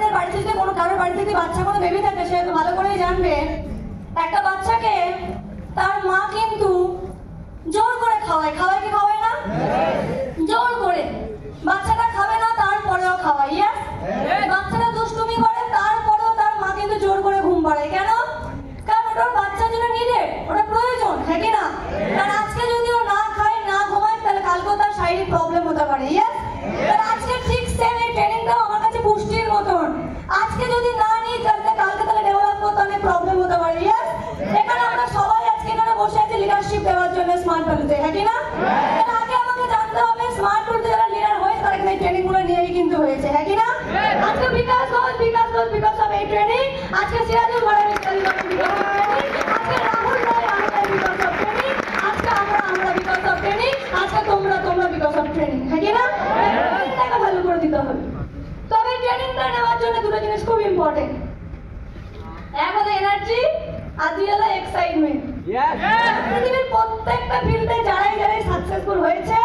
আপনাদের বাড়িতে যদি কোনো কারোর বাড়িতে যদি বাচ্চা কোনো বেবি থাকে, সে তো ভালো করেই জানবে একটা বাচ্চাকে তার মা কিন্তু জোর করে খাওয়ায়। খাওয়ায় কি খাওয়ায় না? জোর করে। বাচ্চাটা খাবে না, তারপরেও খাওয়ায়। ইয়েস, বাচ্চাটা দুষ্টুমি করে, তারপরেও তার মা কিন্তু জোর করে ঘুম পাড়ায়। কেন? কারণ ওটার বাচ্চার জন্য নিডেড, ওটা প্রয়োজন, হ্যাঁ কি না? কারণ আজকে যদি ও না খায়, না ঘুমায়, তাহলে কালকেও তার শারীরিক প্রবলেম হতে পারে। ইয়েস, আজকে ঠিক সেম এই ট্রেনিংটাও আমার কাছে পুষ্টির মতন। আজকে যদি না নিই, কালকে তাহলে ডেভেলপ করতে অনেক প্রবলেম হতে পারে। ইয়েস, এখানে আমরা সবাই আজকে এখানে বসে আছি লিডারশিপ দেওয়ার জন্য স্মার্ট ভ্যালুতে, হ্যাঁ কি না? আগে আমাকে জানতে হবে স্মার্ট ভ্যালুতে যারা লিডার হয়েছে তারা এই ট্রেনিং গুলো নিয়েই কিন্তু হয়েছে, হ্যাঁ কি না? আজকে বিকাশ অফ এই ট্রেনিং, আজকে সিরাজুল ভাড়া আজকে রাহুল রায় বিকাশ অফ ট্রেনিং, আজকে আমরা বিকাশ অফ ট্রেনিং, আজকে তোমরা বিকাশ অফ ট্রেনিং, হ্যাঁ কি না? ট্রেনিংটাকে ভালো করে দিতে হবে। তবে ট্রেনিংটা নেওয়ার জন্য দুটো জিনিস খুব ইম্পর্টেন্ট। এক হলো এনার্জি, আর দুই হলো এক্সাইটমেন্ট। পৃথিবীর প্রত্যেকটা ফিল্ডে যারাই সাকসেসফুল হয়েছে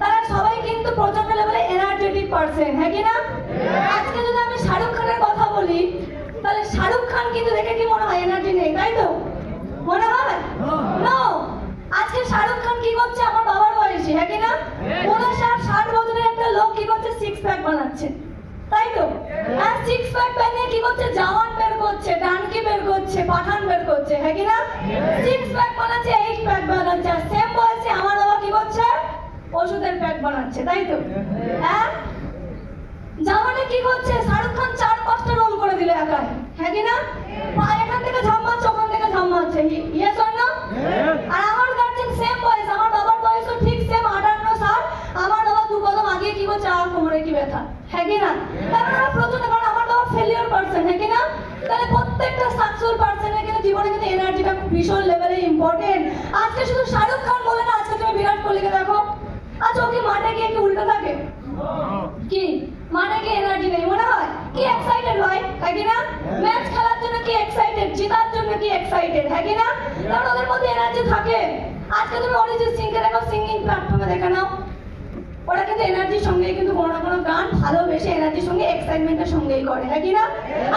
তারা সবাই কিন্তু প্রচন্ড লেভেলে এনার্জেটিক পারসন, হ্যাঁ কি না? আজকে যদি আমি শাহরুখ খানের কথা বলি, তাহলে শাহরুখ খান কিন্তু দেখে কি মনে হয় এনার্জি নেই, তাই তো? মনে হয় নো। আজকে শাহরুখ খান কি করছে আমার বাবার বয়সী, হ্যাঁ কি না? 59-60 বছরের একটা লোক কি করছে? 6 প্যাক বানাচ্ছে, তাই তো? আর 6 প্যাক বানিয়ে কি করছে? জওয়ান বের করছে, ডানকি বের করছে, পাঠান বের করছে, হ্যাঁ কি না? 6 প্যাক বানাচ্ছে, 8 প্যাক বানাচ্ছে। সেম বয়সে আমার বাবা কি করছে? ওষুধের প্যাক বানাচ্ছে, তাই তো? হ্যাঁ, জামানে কি করছে? শাহরুখ খান 4-5টা রোল করে দিলে একাই, হ্যাঁ কি না? এখান থেকে ঝাম্মাচ্ছে, ওখান থেকে ঝাম্মাচ্ছে। Yes or no? আর আমার গার্জেন সেম বয়স, আমার বাবার বয়সও ঠিক সেম 58-60। আমার বাবা 2 কদম আগে কি করছে? কোমরে কি ব্যথা, হ্যাঁ কি না? কারণ ওরা প্রচন্ড, কারণ আমার বাবা ফেলিওর পারসন, হ্যাঁ কি না? তাহলে প্রত্যেকটা সাকসেসফুল পারসনের কিন্তু জীবনে কিন্তু এনার্জিটা ভীষণ লেভেলে ইম্পর্টেন্ট। আজকে শুধু শাহরুখ খান বলে না, আজকে তুমি বিরাট কোহলিকে দেখো, আচ্ছা ও কি মাঠে গিয়ে কি উল্টো থাকে? কি মানে কি এনার্জি নেই মনে হয়? কি এক্সাইটেড হয়, হ্যাঁ কি না? ম্যাচ খেলার জন্য কি এক্সাইটেড, জেতার জন্য কি এক্সাইটেড, হ্যাঁ কি না? কারণ ওদের মধ্যে এনার্জি থাকে। আজকে তুমি অরিজিৎ সিংকে দেখো, সিঙ্গিং প্ল্যাটফর্মে দেখে নাও, ওরা কিন্তু এনার্জির সঙ্গেই কিন্তু কোনো না কোনো গান ভালোবেসে এনার্জির সঙ্গে এক্সাইটমেন্টের সঙ্গেই করে, হ্যাঁ কি না?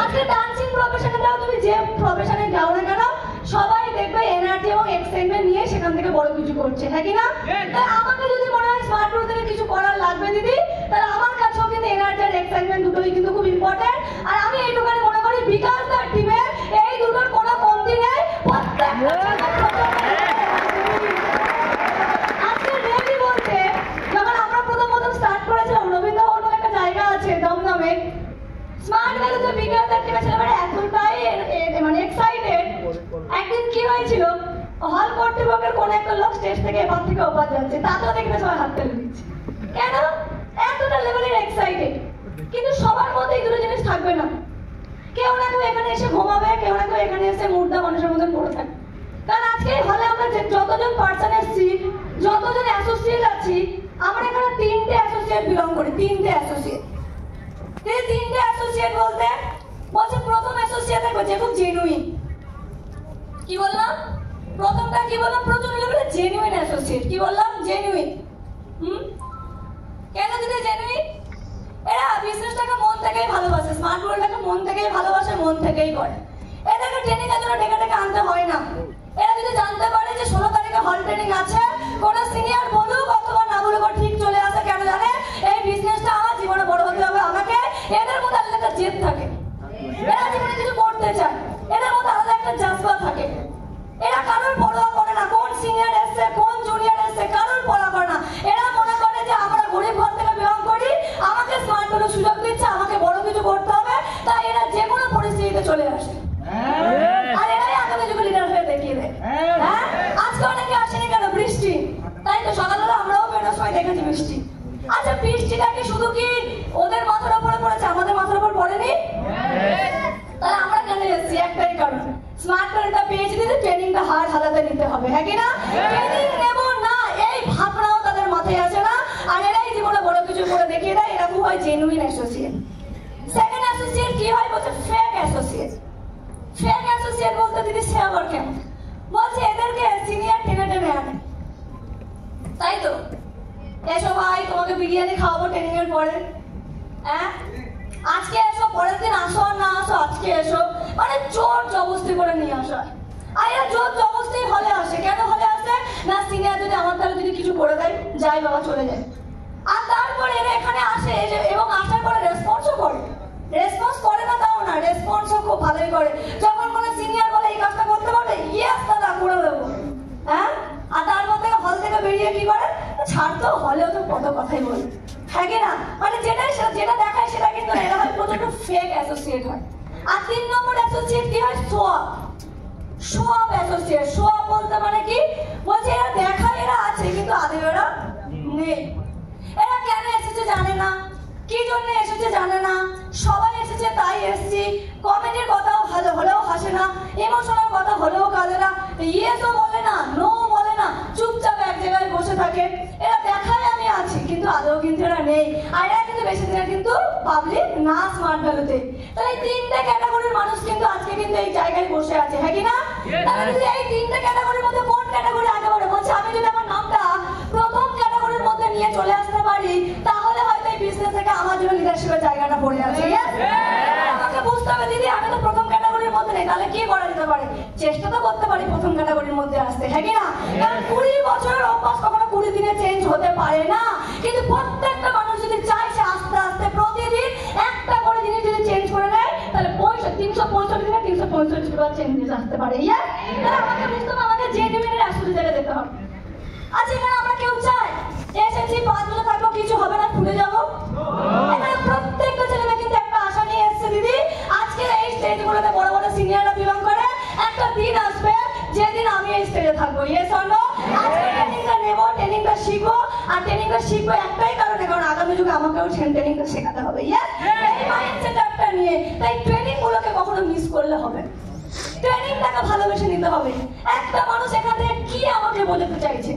আজকে ডান্সিং প্রফেশনে যাও, তুমি যে প্রফেশনে যাও না কেন, সবাই দেখবে এনার্জি এবং এক্সাইটমেন্ট নিয়ে সেখান থেকে বড় কিছু করছে, হ্যাঁ কি না? তাই আমাকে যদি মনে হয় স্মার্ট গ্রুপ থেকে কিছু করার লাগবে দিদি, তাহলে আমার কাছেও কিন্তু এনার্জি আর এক্সাইটমেন্ট দুটোই কিন্তু খুব ইম্পর্টেন্ট। আর আমি এইটুখানি মনে করি বিকাশ দার টিমে এই দুটোর কোনো কমতি নেই। আজকে রেডি বলতে, যখন আমরা প্রথম স্টার্ট করেছিলাম, রবীন্দ্র ভবন একটা জায়গা আছে দমদমে, স্মার্ট ভ্যালুতে বিকাশ দার টিমে ছেলেমেয়েরা এতটাই মানে এক্সাইটেড। একদিন কি হয়েছিল, হল কর্তৃপক্ষের কোন একটা লোক স্টেজ থেকে এবার থেকে ওপার যাচ্ছে, তাতেও দেখবে সবাই হাত তালি দিচ্ছে। কেন? এতটা লেভেলের এক্সাইটেড। কিন্তু সবার মধ্যে এই দুটো জিনিস থাকবে না। কেউ না কেউ এখানে এসে ঘুমাবে, কেউ না কেউ এখানে এসে মুর্দা মানুষের মতন পড়ে থাকবে। কারণ আজকে হলে আমরা যতজন পার্সন এসেছি, যতজন অ্যাসোসিয়েট আছি, আমরা এখানে 3টে অ্যাসোসিয়েট বিলং করি, 3টে অ্যাসোসিয়েট। এই 3টে অ্যাসোসিয়েট বলতে বলছে প্রথম অ্যাসোসিয়েট হচ্ছে খুব জেনুইন। কি বললাম? প্রথমটা কি বললাম? প্রচন্ড লেভেলে জেনুইন অ্যাসোসিয়েট। কি বললাম? জেনুইন। কেন দিদি জেনুইন? এরা বিজনেসটাকে মন থেকেই ভালোবাসে, স্মার্ট ওয়ার্ল্ডটাকে মন থেকেই ভালোবাসে, মন থেকেই করে। এদেরকে ট্রেনিং এর জন্য ডেকে আনতে হয় না। এরা যদি জানতে পারে যে 16 তারিখে হল ট্রেনিং আছে, কোন সিনিয়র বলুক অথবা না বলুক ঠিক চলে আসে। কেন জানে? এই বিজনেসটা আমার জীবনে বড় হতে হবে আমাকে। এদের মধ্যে আলাদা একটা জেদ থাকে, এরা জীবনে কিছু করতে চায়, এদের মধ্যে আলাদা একটা জাজবা থাকে। এরা কারোর পরোয়া করে না, কোন সিনিয়র এসছে, কোন জুনিয়র এসছে, কারোর পরোয়া করে না। এরা মনে করে যে আমরা গরিব ঘর থেকে বিলং করি, আমাকে স্মার্ট কোনো সুযোগ দিচ্ছে, আমাকে বড় কিছু করতে হবে, তাই এরা যে কোনো পরিস্থিতিতে চলে আসে। আর এরাই আগামী যুগে লিডার হয়ে দেখিয়ে দেয়। হ্যাঁ, আজকে অনেকে আসেনি কেন? বৃষ্টি, তাই তো সকালবেলা আমরাও বেরোনোর সময় দেখেছি বৃষ্টি। আচ্ছা বৃষ্টিটা কি শুধু কি ওদের মাথার উপরে পড়েছে, আমাদের মাথার উপর পড়েনি? তাহলে আমরা কেন এসেছি? একটাই কারণ, স্মার্ট কার্ডটা পেয়েছি দিদি, ট্রেনিংটা হার হাতাতে নিতে হবে, হ্যাঁ কি না? ট্রেনিং নেব না এই ভাবনাও তাদের মাথায় আসে না। আর এরাই জীবনে বড় কিছু করে দেখিয়ে দেয়। এরা খুব হয় জেনুইন অ্যাসোসিয়েট। সেকেন্ড অ্যাসোসিয়েট কি হয় বলছে? Fake associate. ফেক অ্যাসোসিয়েট বলতে দিদি সে আবার কেমন? বলছে এদেরকে সিনিয়র টেনে আনে, তাই তো? এসো ভাই তোমাকে বিরিয়ানি খাওয়াবো ট্রেনিং এর পরে, হ্যাঁ আজকে এসো, পরের দিন আজকে এসো, মানে জোর জবরদস্তি করে নিয়ে আসা হয়। আর এরা জোর জবরদস্তি হলে আসে, কেন হলে আসে না, সিনিয়র যদি আমার দ্বারা যদি কিছু করে দেয়, যাই বাবা চলে যায়। আর তারপরে এরা এখানে আসে এবং আসার পরে রেসপন্সও করে, রেসপন্স করে না তাও না, রেসপন্সও খুব ভালোই করে। যখন কোনো সিনিয়র বলে এই কাজটা করতে পারবে, ইয়েস দাদা করে দেবো, হ্যাঁ। আর তারপর থেকে হল থেকে বেরিয়ে কি করে, ছাড়তো, হলেও তো কত কথাই বলে, হ্যাঁ কি না, মানে যেটা দেখায় সেটা কিন্তু এরা হয় প্রচন্ড ফেক অ্যাসোসিয়েট হয়। আর 3 নম্বর অ্যাসোসিয়েট কি হয়, সোয়াব অ্যাসোসিয়েট। সোয়াব বলতে মানে কি, বলছে এরা দেখায় এরা আছে কিন্তু আদৌ এরা নেই। এরা কেন এসেছে জানে না, কি জন্য এসেছে জানে না, সবাই এসেছে তাই এসেছি, কমেডির কথাও হলেও হাসে না, ইমোশনাল কথা হলেও কাঁদে না, ইয়েসও বলে না, নো বলে না, চুপচাপ এক জায়গায় বসে থাকে। এরা দেখায় আমি আছি কিন্তু আদৌ কিন্তু এরা নেই। আর এরা কিন্তু বেশি দিনের কিন্তু পাবলিক না স্মার্ট ভ্যালুতে। তাহলে 3টে ক্যাটাগরির মানুষ কিন্তু আজকে কিন্তু এই জায়গায় বসে আছে, হ্যাঁ কি না। তাহলে যদি এই 3টে ক্যাটাগরির মধ্যে কোন ক্যাটাগরি আগে বাড়ে, বলছে আমি যদি আমার নামটা প্রথম ক্যাটাগরির মধ্যে নিয়ে চলে আসতে পারি, তাহলে হয়তো এই বিজনেস থেকে আমার জন্য লিডারশিপের জায়গাটা পড়ে আছে। আমাকে বুঝতে হবে দিদি আমি তো প্রথম ক্যাটাগরির মধ্যে নেই, তাহলে কি করা যেতে পারে, চেষ্টা তো করতে পারি প্রথম ক্যাটাগরির মধ্যে আসতে, হ্যাঁ কি না। কারণ 20 বছরের অভ্যাস কখনো 20 দিনে চেঞ্জ হতে পারে না, কিন্তু প্রত্যেকটা মানুষ যদি চায় সে আস্তে আস্তে প্রতিদিন একটা করে জিনিস যদি চেঞ্জ করে নেয়, তাহলে 365 দিনে 365 বার চেঞ্জেস আসতে পারে। তাহলে আমাকে বুঝতে হবে আমাদের জেনুইনের আসলে জায়গায় যেতে হবে। আচ্ছা এখানে আমরা কেউ চাই এসেছি 5 বছর থাকবো কিছু হবে না, ভুলে যাবো? এখানে প্রত্যেকটা ছেলেমেয়ে কিন্তু একটা আশা নিয়ে এসেছে দিদি, আজকে এই স্টেজগুলোতে বড় বড় সিনিয়ররা বিলং করে, একটা দিন আসবে যেদিন আমি এই স্টেজে থাকবো, ইয়েস অর নো? আজকে ট্রেনিংটা নেবো, ট্রেনিংটা শিখবো, আর ট্রেনিংটা শিখবো একটাই কারণে, কারণ আগামী যুগে আমাকেও ট্রেনিংটা শেখাতে হবে, ইয়েস। এই মাইন্ডসেটটা নিয়ে তাই ট্রেনিং গুলোকে কখনো মিস করলে হবে, ট্রেনিংটাকে ভালোবেসে নিতে হবে। একটা মানুষ এখান থেকে কি আমাকে বলতে চাইছে,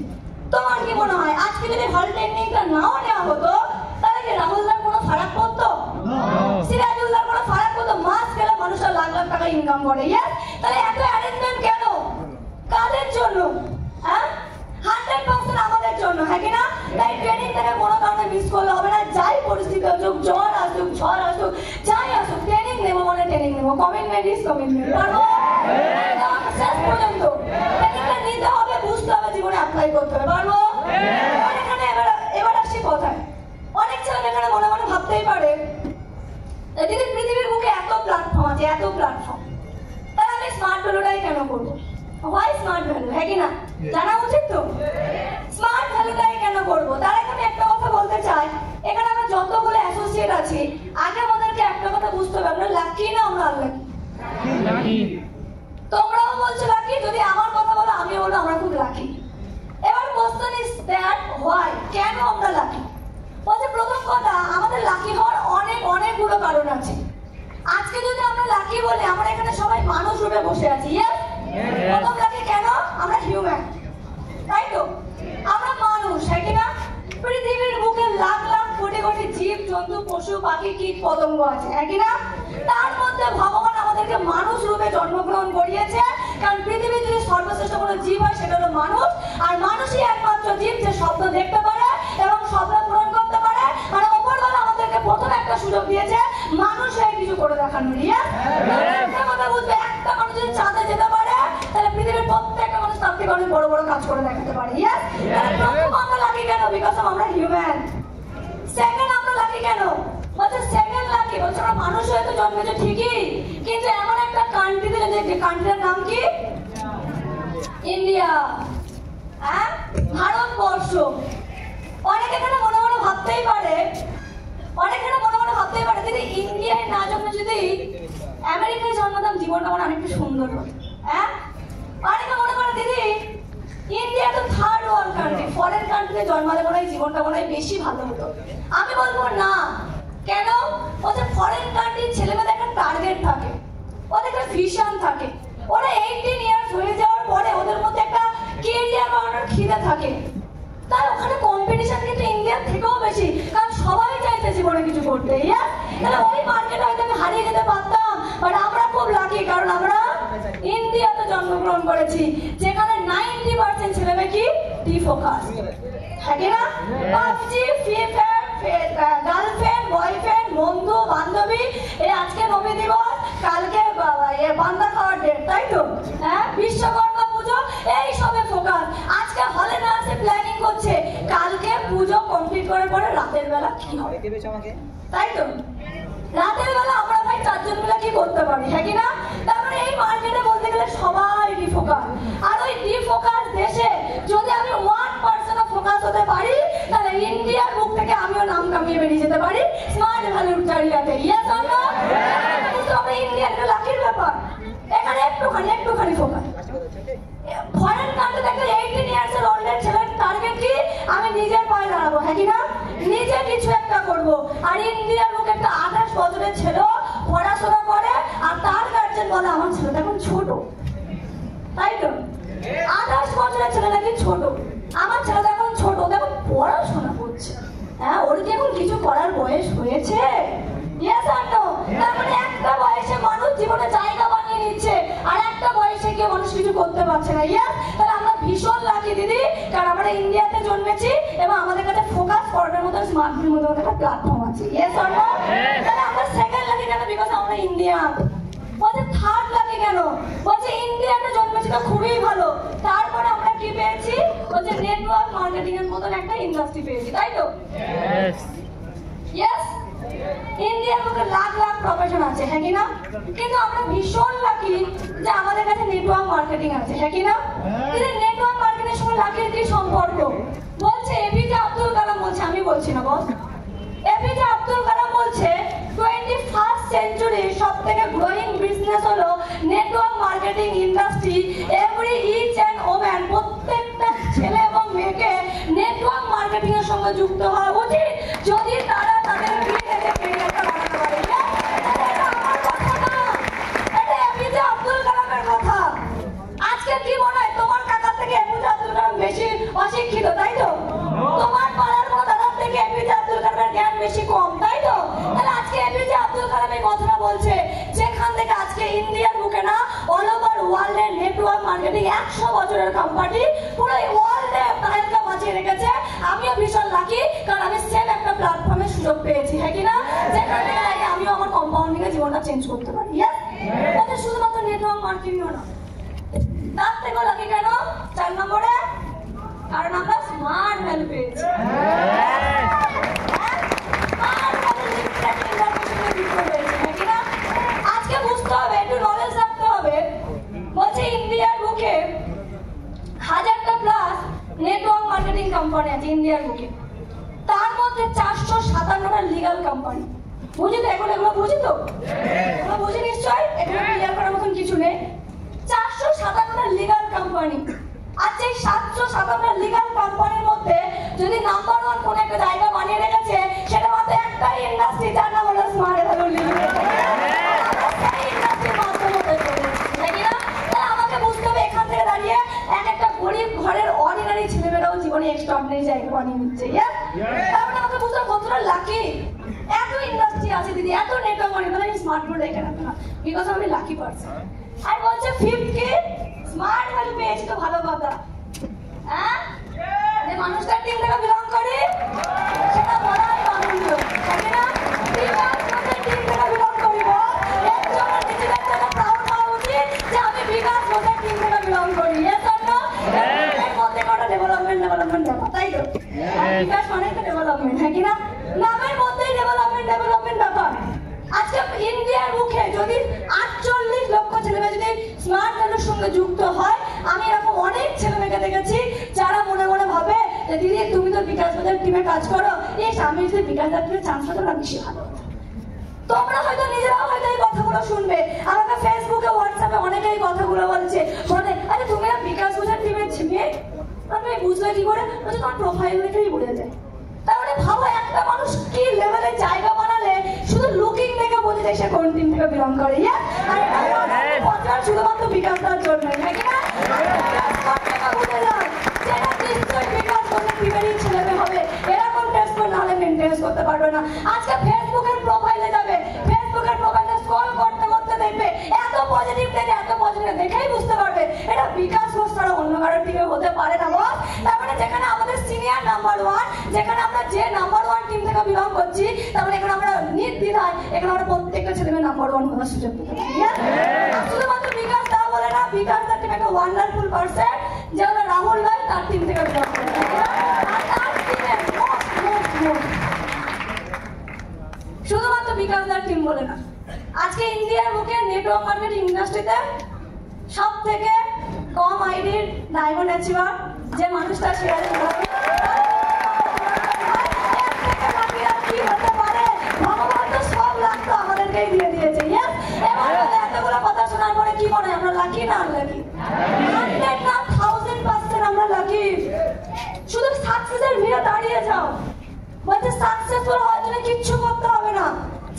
তোমার কি মনে হয় আজকে যদি হল ট্রেনিংটা নাও নেওয়া হতো, তাহলে কি রাহুলদার কোনো ফারাক পড়তো, সিরাজুল্লাহর কোনো ফারাক পড়তো? মাস গেলে মানুষের লাখ লাখ টাকা ইনকাম করে, ইয়েস। তাহলে এত অ্যারেঞ্জমেন্ট কেন, কাদের জন্য, হ্যাঁ 100% আমাদের জন্য, হ্যাঁ কি না। তাই ট্রেনিংটাকে কোনো কারণে মিস করলে হবে না, যাই পরিস্থিতি আসুক, ঝড় আসুক যাই আসুক, ট্রেনিং নেবো মানে ট্রেনিং নেবো, কমিটমেন্ট ইজ কমিটমেন্ট, পারবো শেষ পর্যন্ত ট্রেনিংটা নিতে হবে, বুঝতে হবে, জীবনে অ্যাপ্লাই করতে হবে, পারবো। এখানে এবার আসছি কথায়, অনেক ছেলে এখানে মনে মনে ভাবতেই পারে দিদি পৃথিবীর বুকে এত প্ল্যাটফর্ম আছে, এত প্ল্যাটফর্ম, তাহলে আমি স্মার্ট ভ্যালুটাই কেন করবো, হোয়াই স্মার্ট ভ্যালু, হ্যাঁ কি না, জানা উচিত তো। স্মার্ট ভ্যালুটাই কেন করবো, তার এখানে একটা কথা বলতে চাই, এখানে আমরা যতগুলো অ্যাসোসিয়েট আছি, আগে আমাদেরকে একটা কথা বুঝতে হবে, আমরা লাকি না আমরা আনলাকি। তোমরাও বলছো লাকি, যদি আমার কথা বলো আমি বলো আমরা খুব লাকি। এবার কোশ্চেন ইজ দ্যাট হোয়াই, কেন আমরা লাকি? বলছে প্রথম কথা, আমাদের লাকি হওয়ার অনেকগুলো কারণ আছে। আজকে যদি আমরা লাকি বলি, আমরা এখানে সবাই মানুষ রূপে বসে আছি, ইয়েস। প্রথম লাকি কেন, আমরা হিউম্যান, তাই তো, আমরা মানুষ, হ্যাঁ কি না। পৃথিবীর বুকে লাখ লাখ কোটি কোটি জীব জন্তু পশু পাখি কীট পতঙ্গ আছে, হ্যাঁ কি না। তার মধ্যে ভগবান আমাদেরকে মানুষ রূপে জন্মগ্রহণ করিয়েছে, কারণ পৃথিবীর যদি সর্বশ্রেষ্ঠ কোনো জীব হয় সেটা হলো মানুষ, আর মানুষই একমাত্র জীব যে স্বপ্ন দেখতে পারে এবং স্বপ্ন পূরণ করতে পারে। মানে ওপরওয়ালা আমাদেরকে প্রথম একটা সুযোগ দিয়েছে মানুষ হয়ে কিছু করে দেখানোর, ইয়েস। একটা কথা বুঝবে, একটা মানুষ যদি চাঁদে যেতে পারে, তাহলে পৃথিবীর প্রত্যেকটা মানুষ তার থেকে অনেক বড় বড় কাজ করে দেখাতে পারে, ইয়েস। প্রথম আমরা লাকি কেন, বিকজ আমরা হিউম্যান। সেকেন্ড আমরা লাকি কেন, বলছে সেকেন্ড লাকি, বলছে আমরা মানুষ হয়ে তো জন্মেছে ঠিকই, কিন্তু এমন একটা কান্ট্রিতে, যে কান্ট্রির নাম কি, ইন্ডিয়া, হ্যাঁ ভারতবর্ষ। অনেকে এখানে মনে মনে ভাবতেই পারে, দিদি ইন্ডিয়ায় না জন্মে যদি আমেরিকায় জন্মতাম, জীবনটা মনে অনেকটা সুন্দর হতো, হ্যাঁ। অনেকে মনে করে দিদি ইন্ডিয়া তো থার্ড ওয়ার্ল্ড কান্ট্রি, ফরেন কান্ট্রিতে জন্মালে মনে হয় জীবনটা মনে হয় বেশি ভালো হতো। আমি বলবো না, কেন, ওদের ফরেন কান্ট্রির ছেলেমেয়েদের একটা টার্গেট থাকে, ওদের একটা ভিশন থাকে, ওরা 18 ইয়ার্স হয়ে যাওয়ার পরে ওদের মধ্যে একটা কেরিয়ার বানানোর খিদে থাকে। তাই ওখানে কম্পিটিশন কিন্তু ইন্ডিয়ার থেকেও বেশি, কারণ সবাই চাইছে জীবনে কিছু করতে, ইয়েস। তাহলে ওই মার্কেটে হয়তো আমি হারিয়ে যেতে পারতাম, বাট আমরা খুব লাকি, কারণ আমরা ইন্ডিয়াতে জন্মগ্রহণ করেছি, যেখানে 90% ছেলেমেয়ে কি ডিফোকাস, হ্যাঁ কি না। PUBG, free fire, girlfriend, boyfriend, বন্ধু বান্ধবী, এই আজকে নবী দিবস, কালকে বান্দা খাওয়ার ডেট, তাই তো? হ্যাঁ, বিশ্বকর্মা পুজো, এই সবে ফোকাস। আজকে হলে না আসে প্ল্যানিং করছে কালকে পুজো কমপ্লিট করার পরে রাতের বেলা কি হবে, তাই তো? রাতের বেলা আমরা ভাই চারজন মিলে কি করতে পারি, হ্যাঁ কি না? তার মানে এই মার্কেটে বলতে গেলে সবাই ডিফোকাস। আর ওই ডিফোকাস দেশে যদি আমি 1% ফোকাস হতে পারি, তাহলে ইন্ডিয়ার বুক থেকে আমিও নাম কামিয়ে বেরিয়ে যেতে পারি স্মার্ট ভ্যালুর চারিয়াতে। Yes or no? কিন্তু আমরা ইন্ডিয়ার একটা লাকির ব্যাপার, এখানে একটুখানি ফোকাস। ফরেন কান্ট্রিতে একটা 18 ইয়ার্স এর ওল্ডের ছেলের টার্গেট কি, আমি নিজের পায়ে দাঁড়াবো, হ্যাঁ কি না? নিজে কিছু একটা করব। আর ইন্ডিয়ার বুকে একটা 28 বছরের ছেলে পড়াশোনা করে আর তার গার্জেন বলে আমার ছেলেটা এখন ছোট, তাই তো? 28 বছরের ছেলে নাকি ছোট, আমার ছেলেটা এখন ছোট, দেখো পড়াশোনা করছে। হ্যাঁ, ওর কি এখন কিছু করার বয়স হয়েছে? ইয়েস আর নো? তার মানে একটা বয়সে মানুষ জীবনে জায়গা বানিয়ে নিচ্ছে আর একটা বয়সে গিয়ে মানুষ কিছু করতে পারছে না। ইয়েস, তাহলে আমরা ভীষণ লাকি দিদি, কারণ আমরা ইন্ডিয়াতে জন্মেছি এবং আমাদের কাছে ফোকাস করার মতো স্মার্টফোনের মতো একটা প্ল্যাটফর্ম আছে। ইয়েস আর নো? তাহলে আমরা সেকেন্ড লাকি কেন? বিকজ আমরা ইন্ডিয়ান। বলছে থার্ড লাকি কেন? বলছে ইন্ডিয়াতে জন্মেছি তো খুবই ভালো, তারপরে আমরা কি পেয়েছি? বলছে নেটওয়ার্ক মার্কেটিং এর মতন একটা ইন্ডাস্ট্রি পেয়েছি, তাই তো? ইয়েস, ইন্ডিয়ার মধ্যে লাখ লাখ প্রফেশন আছে, হ্যাঁ কি না? কিন্তু আমরা ভীষণ লাকি যে আমাদের কাছে নেটওয়ার্ক মার্কেটিং আছে, হ্যাঁ কি না? কিন্তু নেটওয়ার্ক মার্কেটিংয়ের সঙ্গে লাকির কি সম্পর্ক? বলছে এপিজে আব্দুল কালাম বলছে, আমি বলছি না বস, এপিজে আব্দুল কালাম বলছে 21st সেঞ্চুরির সবথেকে গ্রোয়িং বিজনেস হলো network marketing industry. Every each and woman, প্রত্যেকটা ছেলে এবং মেয়েকে নেটওয়ার্ক মার্কেটিং এর সঙ্গে যুক্ত হওয়া উচিত, যদি তারা তাদের ক্যারিয়ারটা বানাতে পারে। এটা আমার কথা না, এটা এপিজে আব্দুল কালামের কথা। আজকে কি মনে হয় তোমার কাকার থেকে এপিজে আব্দুল কালাম বেশি অশিক্ষিত, তাই তো? তোমার পাড়ার কোনো দাদার থেকে এপিজে আব্দুল কালামের জ্ঞান বেশি কম, তাই তো? তাহলে আজকে এপিজে আব্দুল কালাম এই কথাটা বলছে, যেখান থেকে আজকে ইন্ডিয়ার বুকে না অল ওভার ওয়ার্ল্ডের নেটওয়ার্ক মার্কেটিং 100 বছরের কোম্পানি পুরো ওয়ার্ল্ডে তাদেরকে বাঁচিয়ে রেখেছে। আমিও ভীষণ লাকি, কারণ আমি সেম একটা প্ল্যাটফর্মের সুযোগ পেয়েছি, হ্যাঁ কি না? যেখান থেকে আমিও আমার কম্পাউন্ডিং এর জীবনটা চেঞ্জ করতে পারি। ইয়েস, এটা শুধুমাত্র নেটওয়ার্ক মার্কেটিংও না, তার থেকেও লাকি কেন? 4 নম্বরে, কারণ আমরা স্মার্ট ভ্যালু পেয়েছি। আজকে বুঝতে হবে, একটু নলেজ রাখতে হবে। বলছে ইন্ডিয়ার বুকে 1000টা প্লাস নেটওয়ার্ক মার্কেটিং কোম্পানি আছে ইন্ডিয়ার বুকে, তার মধ্যে 457টা লিগাল কোম্পানি। বুঝি তো? এখন এগুলো বুঝি তো? এগুলো বুঝি নিশ্চয়, এগুলো ক্লিয়ার করার মতন কিছু নেই। 457টা লিগাল কোম্পানি। আচ্ছা, এই 757টা লিগাল কোম্পানির মধ্যে যদি নাম্বার 1 কোন একটা জায়গা বানিয়ে রেখেছে, সেটা মাত্র একটা ইন্ডাস্ট্রি, যার নাম হলো স্মার্ট ভ্যালু লিমিটেড। আমাকে বুঝতে হবে এখান থেকে দাঁড়িয়ে এক একটা গরিব ঘরের অর্ডিনারি ছেলেমেয়েরাও জীবনে এক্সট্রাঅর্ডিনারি জায়গা বানিয়ে নিচ্ছে। তার মানে আমাকে বুঝতে হবে কতটা লাকি। এত ইন্ডাস্ট্রি আছে দিদি, এত নেটওয়ার্ক বানিয়ে, তাহলে আমি স্মার্ট ভ্যালু রেখে রাখবো না, বিকজ আমি লাকি পারসন। আর বলছে 5th কি স্মার্ট ভ্যালু পেয়েছি, তো ভালো কথা। হ্যাঁ, যে মানুষটার টিম থেকে বিলং করে সেটা বলাই আনন্দ, তাই না? বিকাশ গ্রুপের টিম থেকে বিলং করিব, একজনের নিজেদের জন্য প্রাউড হওয়া উচিত যে আমি বিকাশ গ্রুপের টিম থেকে বিলং করি। এর জন্য এর মধ্যে কটা ডেভেলপমেন্ট ব্যাপার, তাই তো? বিকাশ মানে তো ডেভেলপমেন্ট, হ্যাঁ কি না? নামের মধ্যেই ডেভেলপমেন্ট ব্যাপার। আজকে ইন্ডিয়ার মুখে যদি 48 লক্ষ ছেলেমেয়ে যদি স্মার্ট ভ্যালুর সঙ্গে যুক্ত হয়, আমি এরকম অনেক ছেলেমেয়েকে দেখেছি যারা মনে মনে ভাবে যে দিদি তুমি তো বিকাশ বাজার টিমে কাজ করো, এই আমি যদি বিকাশ বাজার টিমে চান্স পেতো না বেশি ভালো হতো। তোমরা হয়তো নিজেরাও হয়তো এই কথাগুলো শুনবে, আমাকে ফেসবুকে হোয়াটসঅ্যাপে অনেকেই কথাগুলো বলছে, বলে আরে তুমি না বিকাশ বাজার টিমের মেয়ে, আমি বুঝলে কি করে? বলছে তোমার প্রোফাইল দেখেই বুঝে যায়। তাহলে ভাবো একটা মানুষ কি লেভেলে জায়গা বানালে শুধু লুকিং দেখে বোঝা যায় সে কোন টিম থেকে বিলং করে। আর এটা শুধুমাত্র বিকাশটার জন্য, নাকি না? বুঝে যায় যেটা নিশ্চয়ই বিকাশ করলে টিমেরই ছেলেমেয়ে হবে, এরকম টেস্ট করে নাহলে মেনটেন্স করতে পারবে না। আজকে ফেসবুকের প্রোফাইলে যাবে, ফেসবুকের প্রোফাইলে স্ক্রল করতে করতে দেখবে এত পজিটিভ দেখেই বুঝতে পারবে এটা বিকাশ ঘোষ ছাড়া অন্য কারোর টিমে হতে পারে না বস। তার মানে যেখানে আমাদের সিনিয়র নাম্বার 1, যেখানে আমরা যে নাম্বার 1 টিম থেকে বিলং করছি, তার মানে এখানে আমরা নির্দ্বিধায় এখানে আমরা প্রত্যেকটা ছেলেমেয়ে নাম্বার 1 বলার সুযোগ পেতে পারি। শুধুমাত্র বিকাশ দা বলে না, বিকাশ দা টিম একটা ওয়ান্ডারফুল পারসন, যেমন রাহুল ভাই তার টিম থেকে বিলং করে। শুধুমাত্র বিকাশ দার টিম বলে না, আজকে ইন্ডিয়ার বুকে নেটওয়ার্ক মার্কেটিং ইন্ডাস্ট্রিতে সব থেকে কম আইডির ডায়মন্ড অ্যাচিভার যে মানুষটা শেয়ারে আমাদেরকেই দিয়ে দিয়েছে। এতগুলো কথা শোনার পরে কি মনে হয় আমরা লাকি না আনলাকি? 100,000% আমরা লাকি। শুধু সাকসেসের ভিড়ে দাঁড়িয়ে যাও, বলছে সাকসেসফুল হওয়ার জন্য কিচ্ছু করতে হবে না,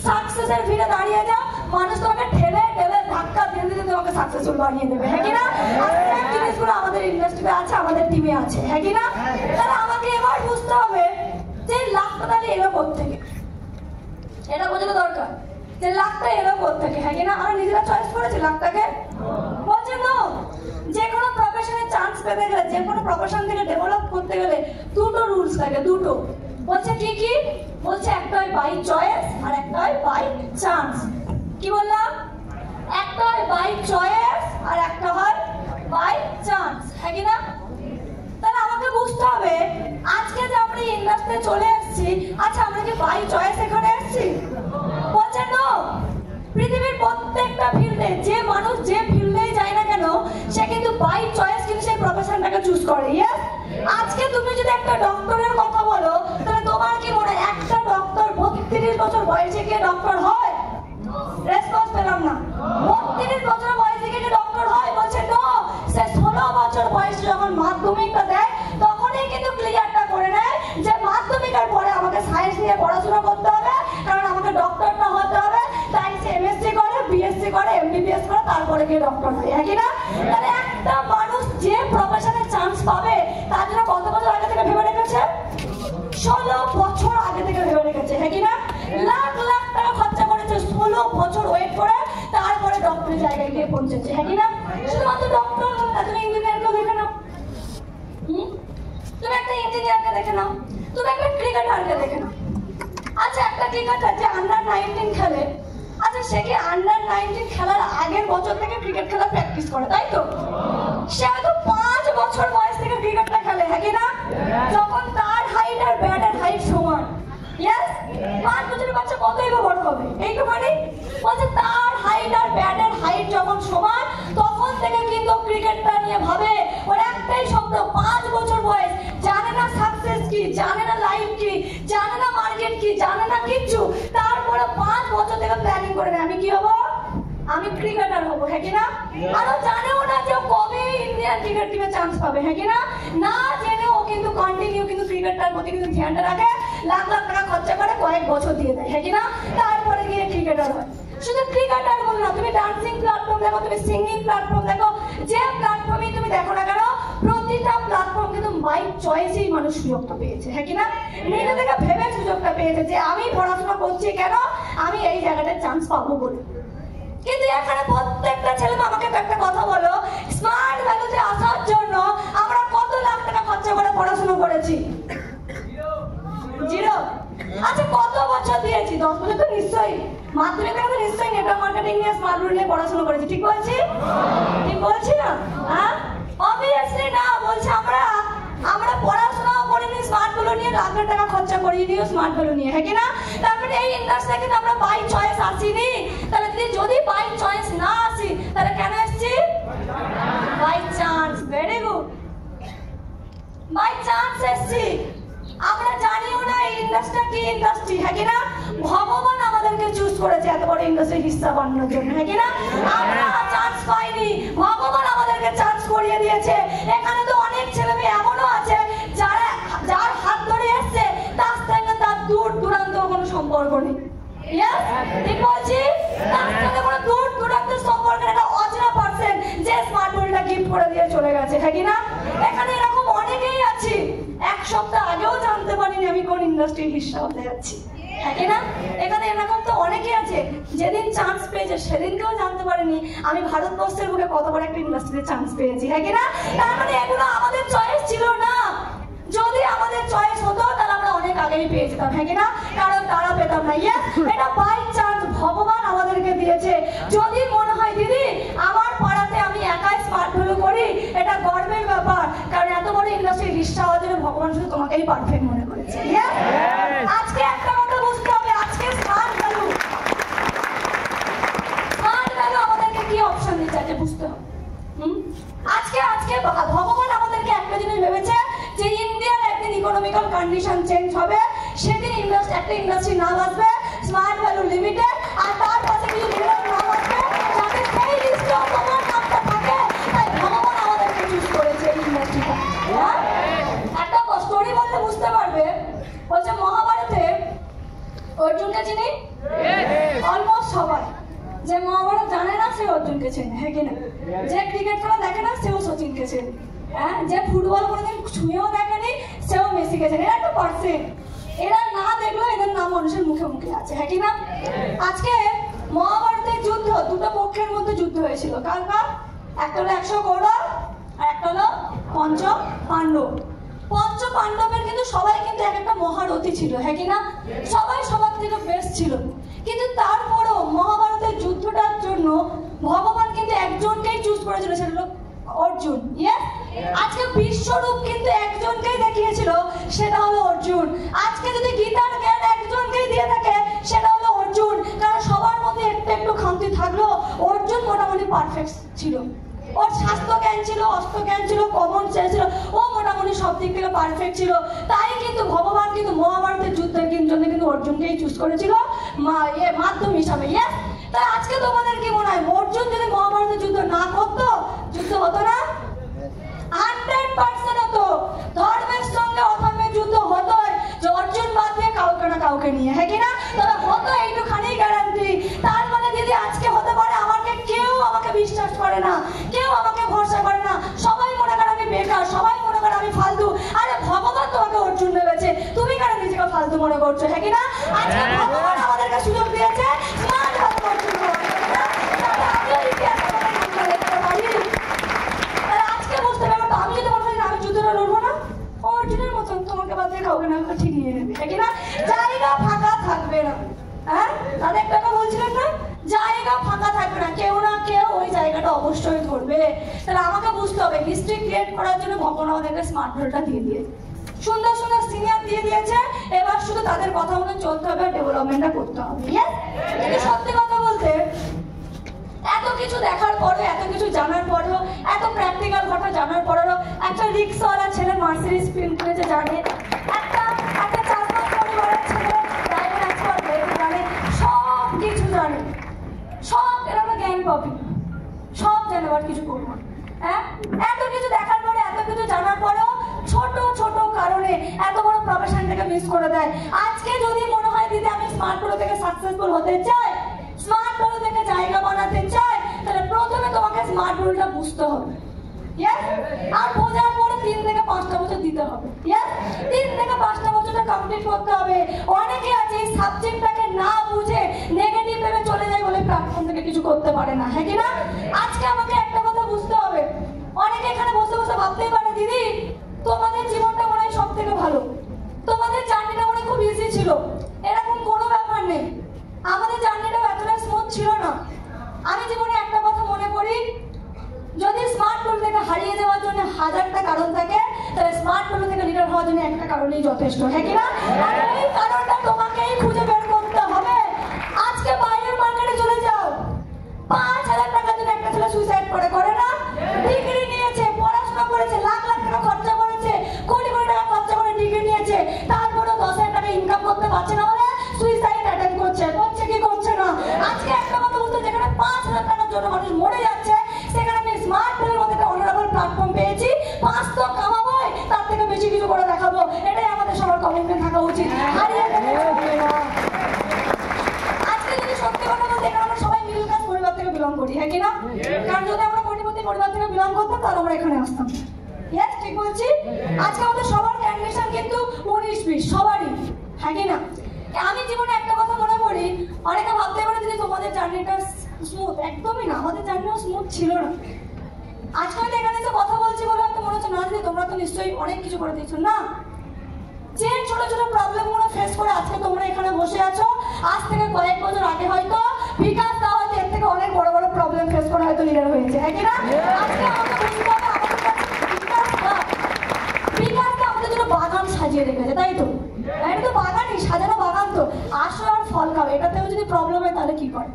সাকসেসের ভিড়ে দাঁড়িয়ে যাও, মানুষ তোমাকে ঠেলে ঠেলে ধাক্কা দিয়ে দিয়ে তোমাকে সাকসেসফুল বানিয়ে দেবে, হ্যাঁ কি না? আর এই জিনিসগুলো আমাদের ইন্ডাস্ট্রিতে আছে, আমাদের টিমে আছে, হ্যাঁ কি না? তাহলে আমাকে এবার বুঝতে হবে যে লাখটা তাহলে এলো কোত্থেকে, এটা বোঝানো দরকার যে লাখটা এলো কোত্থেকে, হ্যাঁ কি না? আমরা নিজেরা চয়েস করেছি লাখটাকে? বলছে না, যে কোনো প্রফেশনে চান্স পেতে গেলে, যে কোনো প্রফেশন থেকে ডেভেলপ করতে গেলে দুটো রুলস থাকে, দুটো। বলছে কি কি? বলছে একটা হয় বাই চয়েস আর একটা হয় বাই চান্স। কি বললাম? একটা হয় বাই চয়েস আর একটা হয় বাই চান্স, হ্যাঁ কি না? তাহলে আমাকে বুঝতে হবে আজকে যে আমরা ইন্ডাস্ট্রিতে চলে এসেছি, আচ্ছা আমরা কি বাই চয়েস এখানে এসেছি? বলছে না, পৃথিবীর প্রত্যেকটা ফিল্ডে যে মানুষ যে ফিল্ডেই যায় না কেন সে কিন্তু বাই চয়েস কিন্তু সেই প্রফেশনটাকে চুজ করে। ইয়েস, আজকে তুমি যদি একটা ডক্টরের কথা বলো তাহলে তোমার কি মনে হয় একটা ডক্টর 32 বছর বয়সে গিয়ে ডক্টর হয়? রেসপন্স পেলাম না। 32 বছর বয়সে গিয়ে ডক্টর হয়? বলছে না, সে 16 বছর বয়সে যখন মাধ্যমিকটা দেয় তখনই কিন্তু ক্লিয়ারটা করে নেয় যে মাধ্যমিকের পরে আমাকে সায়েন্স নিয়ে পড়াশোনা করতে হবে, কারণ আমাকে ডক্টরটা হতে হবে। তাই সে এমএসসি করে, বিএসসি করে, এমবিবিএস করে, তারপরে গিয়ে ডক্টর হয়, হ্যাঁ কি না? তাহলে একটা মানুষ যে প্রফেশনে চান্স পাবে তার জন্য কত বছর আগে থেকে ভেবে রেখেছে? 16 বছর আগে থেকে ভেবে রেখেছে, হ্যাঁ কি না? লাখ লাখ টাকা খরচা করেছে, 16 বছর ওয়েট করে তারপরে ডক্টরের জায়গায় গিয়ে পৌঁছেছে, হ্যাঁ কি না? শুধুমাত্র ডক্টর না, তুমি ইঞ্জিনিয়ারকে দেখে নাও, তুমি একটা ইঞ্জিনিয়ারকে দেখে নাও, তুমি একটা ক্রিকেটারকে দেখে নাও। আচ্ছা, একটা ক্রিকেটার যে আন্ডার-19 খেলে, আচ্ছা সে কি আন্ডার-19 খেলার আগের বছর থেকে ক্রিকেট খেলা প্র্যাকটিস করে, তাই তো? সে হয়তো 5 বছর বয়স থেকে ক্রিকেটটা খেলে, হ্যাঁ কি না? যখন তার হাইট আর ব্যাটের হাইট সমান। ইয়েস, 5 বছরের বাচ্চা কতই বা বড় হবে? এইটুখানি। বলছে তার হাইট আর ব্যাটের হাইট যখন সমান তখন থেকে কিন্তু ক্রিকেটটা নিয়ে ভাবে। ওর একটাই শব্দ, 5 বছর বয়স, জানে না সাকসেস কি, জানে না লাইফ কি, জানে না মার্কেট কি, জানে না কিচ্ছু, তারপরে 5 বছর থেকে প্ল্যানিং করে নেয় আমি কি হবো? আমি ক্রিকেটার হবো, হ্যাঁ কি না? আরো জানেও না যে কবে ইন্ডিয়ান ক্রিকেট টিমে চান্স পাবে, হ্যাঁ কি না? না জেনে ও কিন্তু কন্টিনিউ কিন্তু ক্রিকেটটার প্রতি কিন্তু ধ্যানটা রাখে, লাখ লাখ টাকা খরচা করে কয়েক বছর দিয়ে দেয়, হ্যাঁ কি না? তারপরে গিয়ে ক্রিকেটার হয়। শুধু ক্রিকেটার বল না, তুমি ডান্সিং প্ল্যাটফর্ম দেখো, তুমি সিঙ্গিং প্ল্যাটফর্ম দেখো, যে প্ল্যাটফর্মে তুমি দেখো না কেন, প্রতিটা প্ল্যাটফর্ম কিন্তু বাই চয়েসেই মানুষ সুযোগটা পেয়েছে, হ্যাঁ কি না? নিজে থেকে ভেবে সুযোগটা পেয়েছে যে আমি পড়াশোনা করছি কেন, আমি এই জায়গাটায় চান্স পাবো বলে। কিন্তু এখানে প্রত্যেকটা ছেলে আমাকে একটা কথা বলো, স্মার্ট ভ্যালুতে আসার জন্য আমরা কত লাখ টাকা খরচা করে পড়াশোনা করেছি? জিরো। আচ্ছা কত বছর দিয়েছি? 10 বছর তো নিশ্চয়ই। মাধ্যমিকে তো নিশ্চয়ই নেটওয়ার্ক মার্কেটিং নিয়ে স্মার্ট ভ্যালু নিয়ে পড়াশোনা করেছি, ঠিক বলছি? ঠিক বলছি না? হ্যাঁ, অবভিয়াসলি না। বলছে আমরা পড়াশোনাও করিনি স্মার্ট ভ্যালু নিয়ে, লাখ লাখ টাকা খরচা করিনি স্মার্ট ভ্যালু নিয়ে, হ্যাঁ কি না? তারপরে এই ইন্ডাস্ট্রিতে কিন্তু আমরা বাই চয়েস আসিনি। তাহলে যদি বাই চয়েস না আসি তাহলে কেন এসেছি? By chance. Very good, by chance এসেছি। আমরা জানিও না এই ইন্ডাস্ট্রি কি ইন্ডাস্ট্রি, হ্যাঁ কি না? ভগবান আমাদেরকে চুজ করেছে এত বড় ইন্ডাস্ট্রি হিস্সা বানানোর জন্য, হ্যাঁ কি না? আমরা চান্স পাইনি, ভগবান আমাদেরকে চান্স করিয়ে দিয়েছে। এখানে তো অনেক ছেলে মেয়ে এমনও আছে যার হাত ধরে এসছে, তার সঙ্গে তার দূর দূরান্ত কোনো সম্পর্ক নেই। ঠিক বলছি? তার সঙ্গে কোনো দূর দূরান্তের সম্পর্ক নেই, একটা অচেনা পার্সন যে স্মার্টফোনটা গিফট করে দিয়ে চলে গেছে, হ্যাঁ কি না? এখানে এরকম অনেকেই আছে, এক সপ্তাহ আগেও জানতে পারিনি আমি কোন ইন্ডাস্ট্রির হিস্সা হতে যাচ্ছি, হ্যাঁ কি না? এখানে এরকম তো অনেকেই আছে যেদিন চান্স পেয়েছে সেদিনকেও জানতে পারিনি আমি ভারতবর্ষের বুকে কত বড় একটা ইন্ডাস্ট্রিতে চান্স পেয়েছি, হ্যাঁ কি না? তার মানে এগুলো আমাদের চয়েস ছিল না। যদি আমাদের চয়েস হতো তাহলে আমরা অনেক আগেই পেয়ে যেতাম, হ্যাঁ কি না? কারণ তারা পেতাম না। এটা বাই চান্স ভগবান আমাদের আমাদেরকে দিয়েছে। যদি মনে হয় দিদি আমার পাড়াতে আমি একাই স্মার্ট ভ্যালু করি, এটা গর্বের ব্যাপার, কারণ এত বড় ইন্ডাস্ট্রি রিস্টা হওয়ার জন্য ভগবান শুধু তোমাকেই পারফেক্ট মনে করেছে। আজকে একটা কথা বুঝতে হবে, আজকে স্মার্ট ভ্যালু আমাদেরকে কি অপশন দিচ্ছে আজকে বুঝতে হবে। আজকে ভগবান আমাদেরকে একটা জিনিস ভেবেছে যে ইন্ডিয়ার একদিন ইকোনমিক্যাল কন্ডিশন চেঞ্জ হবে, সেদিন একটা ইন্ডাস্ট্রি নাম আসবে স্মার্ট ভ্যালু লিমিটেড, আর তার পাশে কিছু লিমিটেড নাম আসবে যাতে সেই লিস্টে তোমার নামটা থাকে। তাই ভগবান আমাদেরকে চুজ করেছে এই ইন্ডাস্ট্রিটা। একটা স্টোরি বলতে বুঝতে পারবে। বলছে মহাভারতে অর্জুনকে চিনি অলমোস্ট সবাই, যে মহাভারত জানে না সে অর্জুনকে চেনে, হ্যাঁ কিনা? যে ক্রিকেট খেলা দেখে না সেও সচিনকে চেনে, হ্যাঁ, যে ফুটবল কোনোদিন ছুঁয়েও দেখেনি সেও মেসিকে চেনে। এরা একটা পার্সেন্ট, এরা না দেখলেও এদের নাম মানুষের মুখে মুখে আছে, হ্যাঁ কিনা? আজকে মহাভারতের যুদ্ধ, দুটো পক্ষের মধ্যে যুদ্ধ হয়েছিল। কার কার? একটা হলো 100 কৌরব আর একটা হলো পঞ্চ পাণ্ডব। পঞ্চ পাণ্ডবের কিন্তু সবাই কিন্তু এক একটা মহারথী ছিল, হ্যাঁ কিনা? সবাই সবার থেকে বেস্ট ছিল, কিন্তু তারপরও মহাভারতের যুদ্ধটার জন্য ভগবান কিন্তু একজনকেই চুজ করেছিল, সেটা হলো অর্জুন। আজকে বিশ্বরূপ কিন্তু একজনকেই দেখিয়েছিল, সেটা হলো অর্জুন। আজকে যদি গীতার জ্ঞান একজনকেই দিয়ে থাকে সেটা হলো অর্জুন, কারণ সবার মধ্যে একটু একটু খামতি থাকলো, অর্জুন মোটামুটি পারফেক্ট ছিল। ওর স্বাস্থ্য জ্ঞান ছিল, অস্ত্র জ্ঞান ছিল, কমন সেন্স ছিল, ও মোটামুটি সব দিক থেকে পারফেক্ট ছিল। তাই কিন্তু ভগবান কিন্তু মহাভারতের যুদ্ধের জন্য কিন্তু অর্জুনকেই চুজ করেছিল মাধ্যম হিসাবে। তাই আজকে তোমাদের কি মনে হয় অর্জুন যদি মহাভারতের যুদ্ধ না করতো যুদ্ধ হতো না? 100% হতো। ধর্মের সঙ্গে অধর্মের যুদ্ধ হতো, যে অর্জুন বাদ দিয়ে কাউকে না কাউকে নিয়ে, হ্যাঁ কিনা? তবে হতো এইটুখানি গ্যারান্টি। তার মানে দিদি আজকে হতে পারে কেউ আমাকে বিশ্বাস করে না, কেউ আমাকে ভরসা করে না, সবাই মনে করে আমি বেকার, সবাই মনে করে আমি ফালতু। আরে ভগবান তোমাকে অর্জুন ভেবেছে, তুমি কেন নিজেকে ফালতু মনে করছো, হ্যাঁ কিনা? আজকে ভগবান আমাদেরকে সুযোগ দিয়েছে স্মার্ট ভ্যালু অর্জন করার, আমিও ইতিহাস দেখতে পারি। আজকে বুঝতে পারবো তো, আমি যদি মনে করি আমি যুদ্ধটা লড়বো না, অর্জুনের মতন তোমাকে বাদ দিয়ে কাউকে না ঠিক নিয়ে নেবে, হ্যাঁ কিনা? জায়গা ফাঁকা থাকবে না। হ্যাঁ, তাদের একটা বলছিলেন না, জায়গা ফাঁকা থাকবে না, কেউ না কেউ ওই জায়গাটা অবশ্যই ধরবে। তাহলে আমাকে বুঝতে হবে হিস্ট্রি ক্রিয়েট করার জন্য ভগবান আমাদেরকে স্মার্ট ভ্যালুটা দিয়ে দিয়েছে, সুন্দর সুন্দর সিনিয়র দিয়ে দিয়েছে। এবার শুধু তাদের কথা মতো চলতে হবে, ডেভেলপমেন্টটা করতে হবে। কিন্তু সত্যি কথা বলতে এত কিছু দেখার পরে, এত কিছু জানার পরেও, এত প্র্যাকটিক্যাল কথা জানার পরেও একটা রিক্সাওয়ালা ছেলে মার্সিডিজ কিনেছে জানে, একটা চাষবাস পরিবারের ছেলে ড্রাইভার এক্সপার্ট হয়েছে জানে, সব কিছু জানে, সব এরকম জ্ঞান পাবি, সব জানে, আবার কিছু করবো। হ্যাঁ, এত কিছু দেখার পরে, এত কিছু জানার পরেও ছোট ছোট কারণে এত বড় প্রফেশনটাকে মিস করে দেয়। আজকে যদি মনে হয় দিদি আমি স্মার্ট ভ্যালু থেকে সাকসেসফুল হতে চাই, স্মার্ট ভ্যালু থেকে জায়গা বানাতে চাই, তাহলে প্রথমে তোমাকে স্মার্ট ভ্যালুটা বুঝতে হবে। আর বোঝার পরে 3 থেকে 5টা বছর দিতে হবে। 3 থেকে 5টা বছরটা কমপ্লিট করতে হবে। অনেকে আছে এই সাবজেক্টটাকে না বুঝে নেগেটিভ ভেবে চলে যায় বলে প্ল্যাটফর্ম থেকে কিছু করতে পারে না, হ্যাঁ কিনা? আজকে আমাকে একটা কথা বুঝতে হবে, অনেকে এখানে বসে বসে ভাবতেই পারে দিদি তোমাদের জীবনটা মনে হয় সব থেকে ভালো, তোমাদের জার্নিটা মনে খুব ইজি ছিল। এরকম কোনো ব্যাপার নেই, আমাদের জার্নিটা এতটা স্মুথ ছিল না। আমি জীবনে একটা কথা মনে করি, যদি স্মার্ট ভ্যালু থেকে হারিয়ে যাওয়ার জন্য 1000টা কারণ থাকে, তাহলে স্মার্ট ভ্যালু থেকে লিডার হওয়ার জন্য একটা কারণেই যথেষ্ট, হ্যাঁ কিনা? আর এই কারণটা তোমাকেই খুঁজে বের করতে হবে। আজকে বাইরের মার্কেটে চলে যাও, 5000 টাকার জন্য একটা ছেলে সুইসাইড করে না? ডিগ্রি নিয়েছে, পড়াশোনা করেছে, লাখ লাখ টাকা খরচা করেছে, কোটি কোটি টাকা খরচা করে ডিগ্রি নিয়েছে, তারপরেও 10,000 টাকা ইনকাম করতে পারছে না বলে সুইসাইড অ্যাটেম্প করছে কি করছে না? আজকে একটা কথা বলতে, যেখানে 5000 টাকার জন্য মানুষ মরে যাচ্ছে, সেখানে আমি স্মার্ট ভ্যালুর মধ্যে একটা অনারেবল প্ল্যাটফর্ম পেয়েছি, 5 তো কামাবোই, তার থেকে বেশি কিছু করে দেখাবো। এটাই আমাদের সবার কমিটমেন্ট থাকা উচিত। হারিয়ে গেলে চলবে না। আজকে যদি সত্যি কথা বলতে, এখানে আমরা সবাই মিডল ক্লাস পরিবার থেকে বিলং করি, হ্যাঁ কিনা? কারণ যদি আমরা কোটিপতি পরিবার থেকে বিলং করতাম তাহলে আমরা এখানে আসতাম। ঠিক বলছি? আজকে আমাদের সবার কন্ডিশন কিন্তু 19-20 সবারই, হ্যাঁ কিনা? আমি জীবনে একটা কথা মনে করি, অনেকে ভাবতে পারে যে তোমাদের জার্নিটা স্মুথ, একদমই না, আমাদের জার্নিও স্মুথ ছিল না। আজকে আমি এখানে এসে কথা বলছি বলে হয়তো মনে হচ্ছে না যে তোমরা তো নিশ্চয়ই অনেক কিছু করে দিয়েছো, না। যে ছোট ছোট প্রবলেমগুলো ফেস করে আজকে তোমরা এখানে বসে আছো, আজ থেকে কয়েক বছর আগে হয়তো বিকাশ দা হয়তো এর থেকে অনেক বড় বড় প্রবলেম ফেস করে হয়তো লিডার হয়েছে, হ্যাঁ কি না? আজকে আমাকে বুঝতে হবে আমাদের কাছে বিকাশ দা আমাদের জন্য বাগান সাজিয়ে রেখেছে, তাই তো? এটা তো বাগানই, সাজানো বাগান তো। আসো আর ফল খাও, এটাতেও যদি প্রবলেম হয় তাহলে কি করে?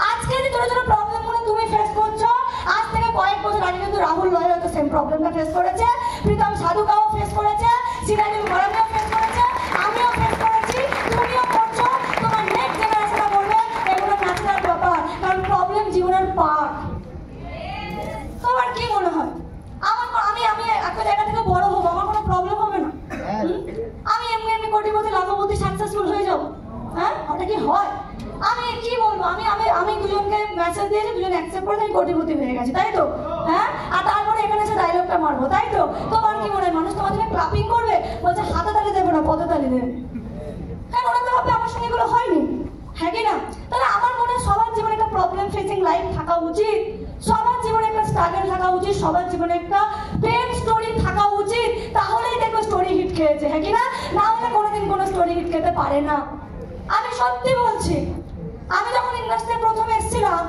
আজকে যে ছোট ছোট প্রবলেমগুলো তুমি ফেস করছো, আজ থেকে কয়েক বছর আগে কিন্তু রাহুল রয় হয়তো সেম প্রবলেমটা ফেস করেছে, প্রীতম সাধুকাও ফেস করেছে, সিরাজুল গরমিও ফেস করেছে, আমিও ফেস করেছি, তুমিও করছো। তোমার নেক্সট জেনারেশনটা বলবে এগুলো ন্যাচারাল ব্যাপার, কারণ প্রবলেম জীবনের পার্ট। তোমার কি মনে হয় আমি একটা জায়গা থেকে বড় হবো, আমার কোনো প্রবলেম হবে না? আমি এমনি এমনি কোটিপতি লাখপতি সাকসেসফুল হয়ে যাবো? হ্যাঁ, ওটা কি হয়? আমি কি বলবো, আমি দুজনকে মেসেজ দিয়েছি, দুজন অ্যাকসেপ্ট করে আমি কোটিপতি হয়ে গেছি, তাই তো? হ্যাঁ, আর তারপরে এখানে এসে ডায়লগটা মারবো, তাই তো? তোমার কি মনে হয় মানুষ তোমার জন্য ক্লাপিং করবে? বলছে হাতে তালি দেবে না, পদে তালি দেবে, কারণ ওরা তো ভাববে আমার সঙ্গে এগুলো হয়নি, হ্যাঁ কি না? তাহলে আমার মনে হয় সবার জীবনে একটা প্রবলেম ফেসিং লাইফ থাকা উচিত, সবার জীবনে একটা স্ট্রাগল থাকা উচিত, সবার জীবনে একটা পেন স্টোরি থাকা উচিত, তাহলেই দেখো স্টোরি হিট খেয়েছে, হ্যাঁ কি না? না হলে কোনোদিন কোনো স্টোরি হিট খেতে পারে না। আমি সত্যি বলছি, আমি যখন ইন্ডাস্ট্রিতে প্রথমে এসেছিলাম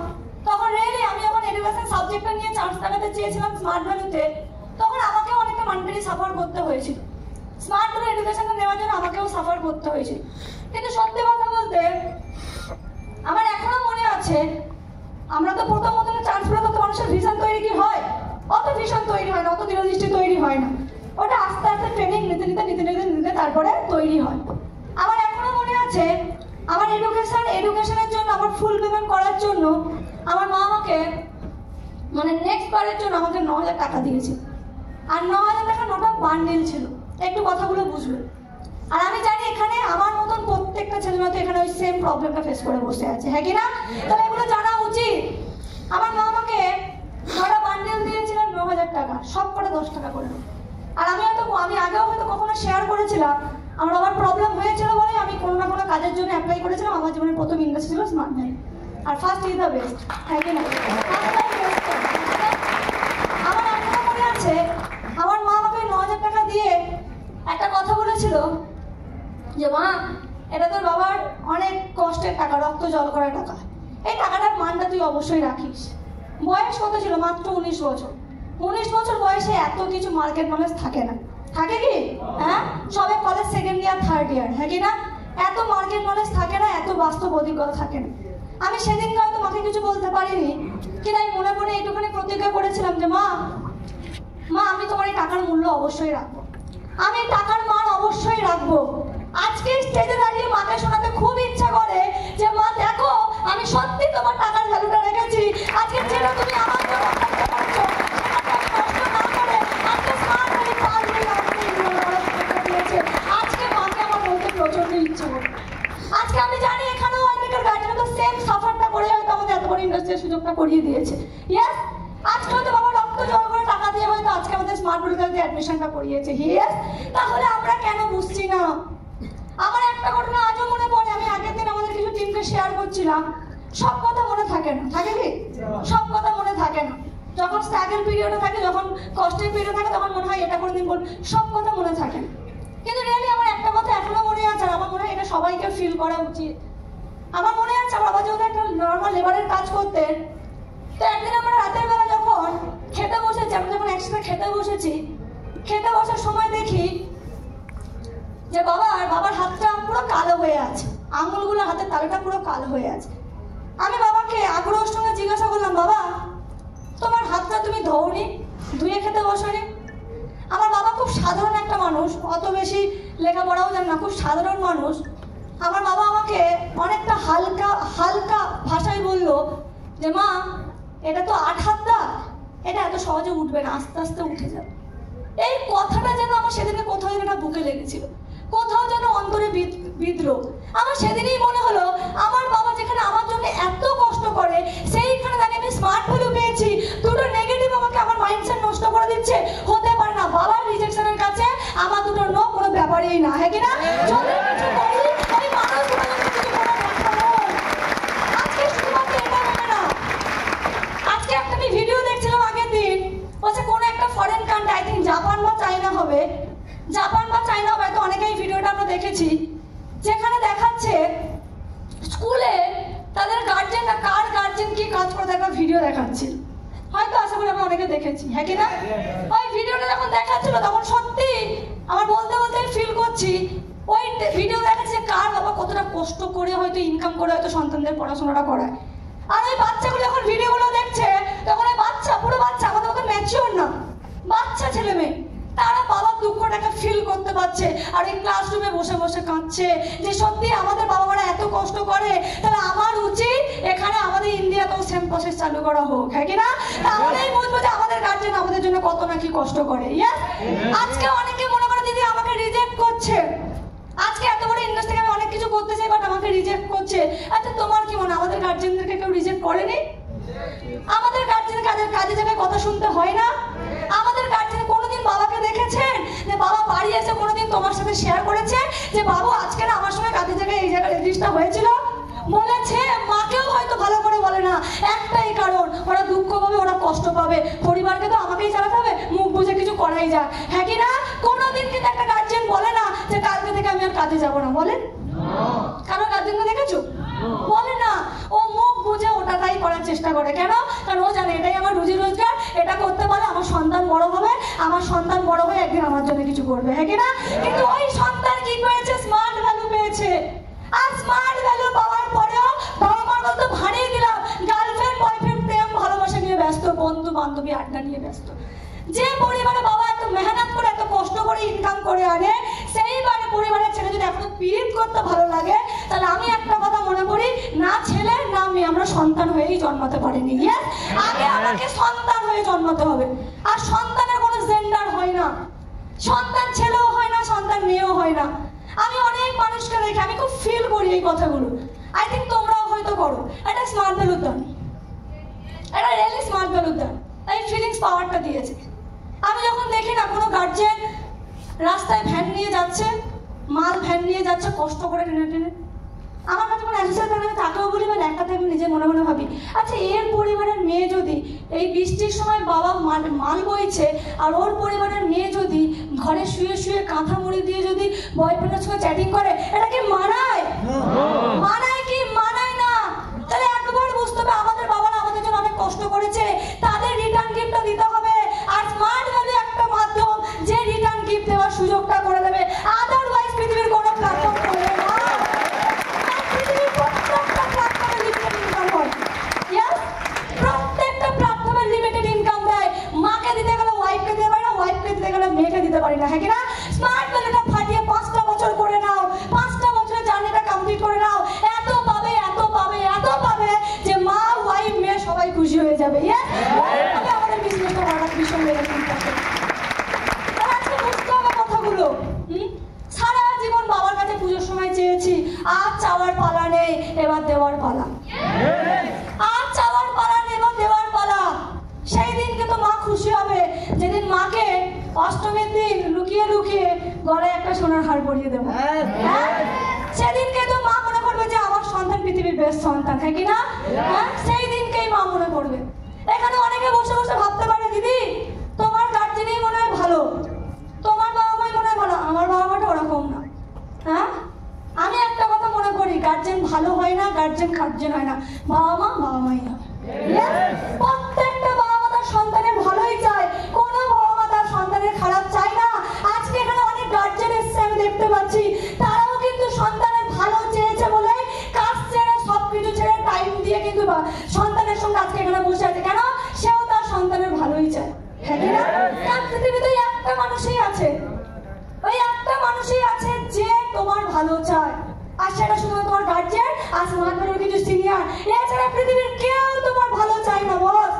তখন রিয়েলি আমি যখন এডুকেশন সাবজেক্টটা নিয়ে চান্স লাগাতে চেয়েছিলাম স্মার্ট ভ্যালুতে, তখন আমাকেও অনেকটা মান্টালি সাফার করতে হয়েছিল। স্মার্ট ভ্যালু এডুকেশনটা নেওয়ার জন্য আমাকেও সাফার করতে হয়েছিল। কিন্তু সত্যি কথা বলতে আমার এখনো মনে আছে, আমরা তো প্রথম চান্স পেলে তো মানুষের ভিশন তৈরি কি হয়, অত ভিশন তৈরি হয় না, অত দৃঢ়দৃষ্টি তৈরি হয় না, ওটা আস্তে আস্তে ট্রেনিং নিতে নিতে নিতে নিতে নিতে তারপরে তৈরি হয়। আমার এখনো মনে আছে, আমার এডুকেশনের জন্য আমার ফুল পেমেন্ট করার জন্য আমার মা আমাকে মানে নেক্সট বারের জন্য আমাকে 9,000 টাকা দিয়েছে, আর 9,000 টাকা নোটা বান্ডেল ছিল, একটু কথাগুলো বুঝবে। আর আমি জানি এখানে আমার মতন প্রত্যেকটা ছেলে মেয়ে তো এখানে ওই সেম প্রবলেমটা ফেস করে বসে আছে, হ্যাঁ কি না? তাহলে এগুলো জানা উচিত। আমার মা আমাকে 9টা বান্ডেল দিয়েছিলেন 9,000 টাকা, সব করে 10 টাকা করে। আর আমি আগেও হয়তো কখনো শেয়ার করেছিলাম, আমার প্রবলেম হয়েছিল বলে আমি কোনো না কোনো কাজের জন্য অ্যাপ্লাই করেছিলাম। আমার জীবনের প্রথম ইন্ডাস্ট্রি ছিল স্মার্ট ভ্যালু, আর ফার্স্ট ইজ দ্য বেস্ট, হ্যাঁ কি না? আমার এখনো মনে আছে, আমার মা আমাকে 9,000 টাকা দিয়ে একটা কথা বলেছিল যে মা, এটা তোর বাবার অনেক কষ্টের টাকা, রক্ত জল করা টাকা, এই টাকাটার মানটা তুই অবশ্যই রাখিস। বয়স কত ছিল? মাত্র 19 বছর। 19 বছর বয়সে এত কিছু মার্কেট নলেজ থাকে না, থাকে কি? হ্যাঁ, সবে college second year third year, হ্যাঁ কি না? এত মার্কেট নলেজ থাকে না, এত বাস্তব অভিজ্ঞতা থাকে না। আমি সেদিনকে হয়তো মাকে কিছু বলতে পারিনি, কিন্তু আমি মনে মনে এইটুখানি প্রতিজ্ঞা করেছিলাম যে মা আমি তোমার এই টাকার মূল্য অবশ্যই রাখবো, আমি টাকার মান অবশ্যই রাখবো। আজকে স্টেজে দাঁড়িয়ে মাকে শোনাতে খুব ইচ্ছা করে যে মা দেখো, আমি সত্যি তোমার টাকার ভ্যালুটা রেখেছি। আজকে যেটা তুমি আমার জন্য করছো, কষ্ট না করে আজকে স্মার্ট ভ্যালু আজকে মাকে আমার বলতে প্রচন্ড ইচ্ছা করে। আজকে আমি জানি এখানেও অনেকের গার্জেন তো সেম সাফারটা করে হয়তো আমাদের এত বড় ইন্ডাস্ট্রির সুযোগটা করিয়ে দিয়েছে। ইয়েস, আজকে হয়তো বাবা রক্ত জল করে টাকা দিয়ে হয়তো আজকে আমাদের স্মার্ট ভ্যালুতে অ্যাডমিশনটা করিয়েছে। ইয়েস, তাহলে আমরা কেন বুঝছি না? আমার একটা ঘটনা আজও মনে পড়ে, আমি আগের দিন আমাদের কিছু টিমকে শেয়ার করছিলাম। সব কথা মনে থাকে না, থাকে কি? সব কথা মনে থাকে না। যখন স্ট্রাগল পিরিয়ডে থাকে, যখন কষ্টের পিরিয়ড থাকে, তখন মনে হয় এটা কোনোদিন বল, সব কথা মনে থাকে না। কিন্তু রিয়েলি আমার একটা কথা এখনো মনে আছে, আর আমার মনে হয় এটা সবাইকে ফিল করা উচিত। আমার মনে আছে আমার বাবা যেহেতু একটা নর্মাল লেবারের কাজ করতেন, তো একদিন আমরা রাতের বেলা যখন খেতে বসেছি, আমরা যখন একসাথে খেতে বসেছি, খেতে বসার সময় দেখি যে বাবার হাতটা পুরো কালো হয়ে আছে, আঙুলগুলো হাতের তালুটা পুরো কালো হয়ে আছে। আমি বাবাকে আগ্রহের সঙ্গে জিজ্ঞাসা করলাম, বাবা তোমার হাতটা তুমি ধোওনি, ধুয়ে খেতে বসোনি? আমার বাবা খুব সাধারণ একটা মানুষ, অত বেশি লেখাপড়াও জান না, খুব সাধারণ মানুষ। আমার বাবা আমাকে অনেকটা হালকা ভাষায় বলল যে মা, এটা তো 8 হাত দাগ, এটা এত সহজে উঠবে না, আস্তে আস্তে উঠে যাবে। এই কথাটা যেন আমার সেদিনে কোথাও যেন বুকে লেগেছিল, কোথাও যেন অন্তরে বিদ্রোহ। আমার সেদিনই মনে হলো আমার বাবা যেখানে আমার জন্য এত কষ্ট করে, সেইখানে দাঁড়িয়ে আমি স্মার্ট ভ্যালু পেয়েছি, দুটো নেগেটিভ আমাকে আমার মাইন্ডসেট নষ্ট করে দিচ্ছে। হতে পারে না, বাবার রিজেকশনের কাছে আমার দুটো নো কোনো ব্যাপারই না, হ্যাঁ কিনা? যদি কিছু করি আমি মানুষগুলোর জন্য কিছু করে দেখাবো। আজকে শুধুমাত্র এটা হবে না, আজকে একটা আমি ভিডিও দেখছিলাম আগের দিন, বলছে কোনো একটা foreign country, I think Japan বা চায়না হবে, হয়তো অনেকেই ভিডিওটা আমরা দেখেছি, যেখানে দেখাচ্ছে স্কুলে তাদের গার্জেনরা কাজ করে একটা ভিডিও দেখাচ্ছিল, হয়তো আশা করি আমরা অনেকে দেখেছি, হ্যাঁ কি না? ওই ভিডিওটা যখন দেখাচ্ছিল তখন সত্যি আমার বলতে বলতে ফিল করছি ওই ভিডিও দেখাচ্ছে কার বাবা কতটা কষ্ট করে হয়তো ইনকাম করে হয়তো সন্তানদের পড়াশোনাটা করায়। আর ওই বাচ্চাগুলো যখন ভিডিওগুলো দেখছে তখন ওই বাচ্চা, পুরো বাচ্চা, আমাদের মতো ম্যাচিওর না, বাচ্চা ছেলে মেয়ে, তারা বাবার দুঃখটাকে ফিল করতে পারছে আর এই ক্লাসরুমে বসে বসে কাঁদছে যে সত্যি আমাদের বাবা মারা এত কষ্ট করে, তাহলে আমার উচিত এখানে আমাদের ইন্ডিয়াতেও সেম প্রসেস চালু করা হোক, হ্যাঁ কিনা? তাহলেই বুঝবো যে আমাদের গার্জেন আমাদের জন্য কত নাকি কষ্ট করে। আজকে অনেকে মনে করে দিদি আমাকে রিজেক্ট করছে, আজকে এত বড় ইন্ডাস্ট্রি থেকে আমি অনেক কিছু করতে চাই বাট আমাকে রিজেক্ট করছে। আচ্ছা তোমার কি মনে হয় আমাদের গার্জেনদেরকে কেউ রিজেক্ট করেনি? আমাদের গার্জেন কাজে জায়গায় কথা শুনতে হয় না? আমাদের গার্জেন কোনোদিন বাবাকে দেখেছেন যে বাবা বাড়ি এসে কোনোদিন তোমার সাথে শেয়ার করেছে যে বাবু আজকে না আমার সঙ্গে কাজের জায়গায় এই জায়গায় জিনিসটা হয়েছিল? বলেছে? মাকেও হয়তো ভালো করে বলে না, একটাই কারণ ওরা দুঃখ পাবে, ওরা কষ্ট পাবে, পরিবারকে তো আমাকেই চালাতে হবে, মুখ বুঝে কিছু করাই যাক, হ্যাঁ কি না? কোনোদিন কিন্তু একটা গার্জেন বলে না যে কালকে থেকে আমি আর কাজে যাবো না, বলেন? কারণ গার্জেনকে দেখেছো? বলে না, ও মুখ বুঝে ওটাই করার চেষ্টা করে। কেন? কারণ ও জানে এটাই আমার রুজি রোজগার, এটা করতে পারে আমার সন্তান বড় হবে, আমার সন্তান বড় হয়ে একদিন আমার জন্য কিছু করবে, হ্যাঁ কি না? কিন্তু ওই সন্তান কি পেয়েছে? স্মার্ট ভ্যালু পেয়েছে। আর স্মার্ট ভ্যালু পাওয়ার পরেও বাবা মার মতো ভাড়িয়ে দিলাম গার্লফ্রেন্ড বয়ফ্রেন্ড প্রেম ভালোবাসা নিয়ে ব্যস্ত, বন্ধু বান্ধবী আড্ডা নিয়ে ব্যস্ত। যে পরিবারে বাবা এত মেহনত করে এত কষ্ট করে ইনকাম করে আনে, সেইবারে পরিবারের ছেলে যদি এখনো পীড়িত করতে ভালো লাগে, তাহলে আমি একটা কথা মনে করি, না ছেলে না মেয়ে, আমরা সন্তান হয়েই জন্মাতে পারিনি। আগে আমাকে সন্তান হয়ে জন্মাতে হবে। আর সন্তানের কোনো জেন্ডার হয় না, সন্তান ছেলেও হয় না, সন্তান মেয়েও হয় না। আমি অনেক মানুষকে দেখি, আমি খুব ফিল করি এই কথাগুলো, আই থিঙ্ক তোমরাও হয়তো করো। এটা স্মার্ট ভ্যালুর দান, এটা রিয়েলি স্মার্ট ভ্যালুর দান, এই ফিলিংস পাওয়ারটা দিয়েছে। আমি যখন দেখি না কোনো গার্জেন রাস্তায় ভ্যান নিয়ে যাচ্ছে, মাল ভ্যান নিয়ে যাচ্ছে কষ্ট করে টেনে টেনে, আমার কাছে কোনো অ্যাসোসিয়েট থাকে, আমি তাকেও বলি বা একটা থেকে নিজে মনে মনে ভাবি, আচ্ছা এর পরিবারের মেয়ে যদি এই বৃষ্টির সময় বাবা মাল বইছে আর ওর পরিবারের মেয়ে যদি ঘরে শুয়ে শুয়ে কাঁথা মুড়ি দিয়ে যদি বয়ফ্রেন্ডের সঙ্গে চ্যাটিং করে, এটা কি মানায়? মানায় কি? মানায় না। তাহলে একবার বুঝতে হবে আমাদের বাবারা আমাদের জন্য অনেক কষ্ট করেছে, তাদের রিটার্ন গিফটটা দিতে হবে। আর স্মার্ট ভ্যালু একটা মাধ্যম যে রিটার্ন গিফট দেওয়ার সুযোগটা করে দেবে, আদারওয়াইজ পৃথিবীর কোনো প্ল্যাটফর্ম করবে না। প্রত্যেকটা প্ল্যাটফর্মে লিমিটেড ইনকাম দেয়, মাকে দিতে গেলে ওয়াইফকে দিতে পারি না, ওয়াইফকে দিতে গেলে মেয়েকে দিতে পারি না, হ্যাঁ কিনা? স্মার্ট ভ্যালুটা ফাটিয়ে 5টা বছর করে নাও, 5টা বছরের জার্নিটা কমপ্লিট করে নাও, এত পাবে এত পাবে এত পাবে যে মা ওয়াইফ মেয়ে সবাই খুশি হয়ে যাবে। আমাদের বিজনেসটা অনেক ভীষণ আজকে বুঝতে হবে কথাগুলো। সারা জীবন বাবার কাছে পুজোর সময় চেয়েছি, আর চাওয়ার পালা নেই, এবার দেওয়ার পালা। আর চাওয়ার পালা নেই, এবার দেওয়ার পালা। সেই দিনকে তো মা খুশি হবে যেদিন মাকে অষ্টমীর দিন লুকিয়ে লুকিয়ে গলায় একটা সোনার হার পরিয়ে দেবো। সেদিনকে তো মা মনে করবে যে আমার সন্তান পৃথিবীর বেস্ট সন্তান, হ্যাঁ কিনা? সেই দিনকেই মা মনে করবে। এখানে অনেকে বসে বসে ভাবতে পারে দিদি তোমার গার্জেনই মনে হয় ভালো, তোমার বাবা মাই মনে হয় ভালো, আমার বাবা মাটা ওরকম না। হ্যাঁ, আমি একটা কথা মনে করি, গার্জেন ভালো হয় না, গার্জেন হয় না, বাবা মাই হয়। প্রত্যেকটা বাবা মা তার সন্তানের ভালোই চায়, কোনো বাবা মা তার সন্তানের খারাপ চায় না। আজকে এখানে অনেক গার্জেন এসছে আমি দেখতে পাচ্ছি, তারাও কিন্তু সন্তানের ভালো চেয়েছে বলে কাজ ছেড়ে সবকিছু ছেড়ে টাইম দিয়ে কিন্তু সন্তানের সঙ্গে আজকে এখানে বসে আছে। কেন? সেও তার সন্তানের ভালোই চায়, হ্যাঁ কিনা? তার পৃথিবীতে একটা মানুষই আছে, ওই একটা মানুষই আছে যে তোমার ভালো চায়, আর সেটা শুধু তোমার গার্জেন আর স্মার্ট ভ্যালুর কিছু সিনিয়র। এছাড়া পৃথিবীর কেউ তোমার ভালো চায় না বস।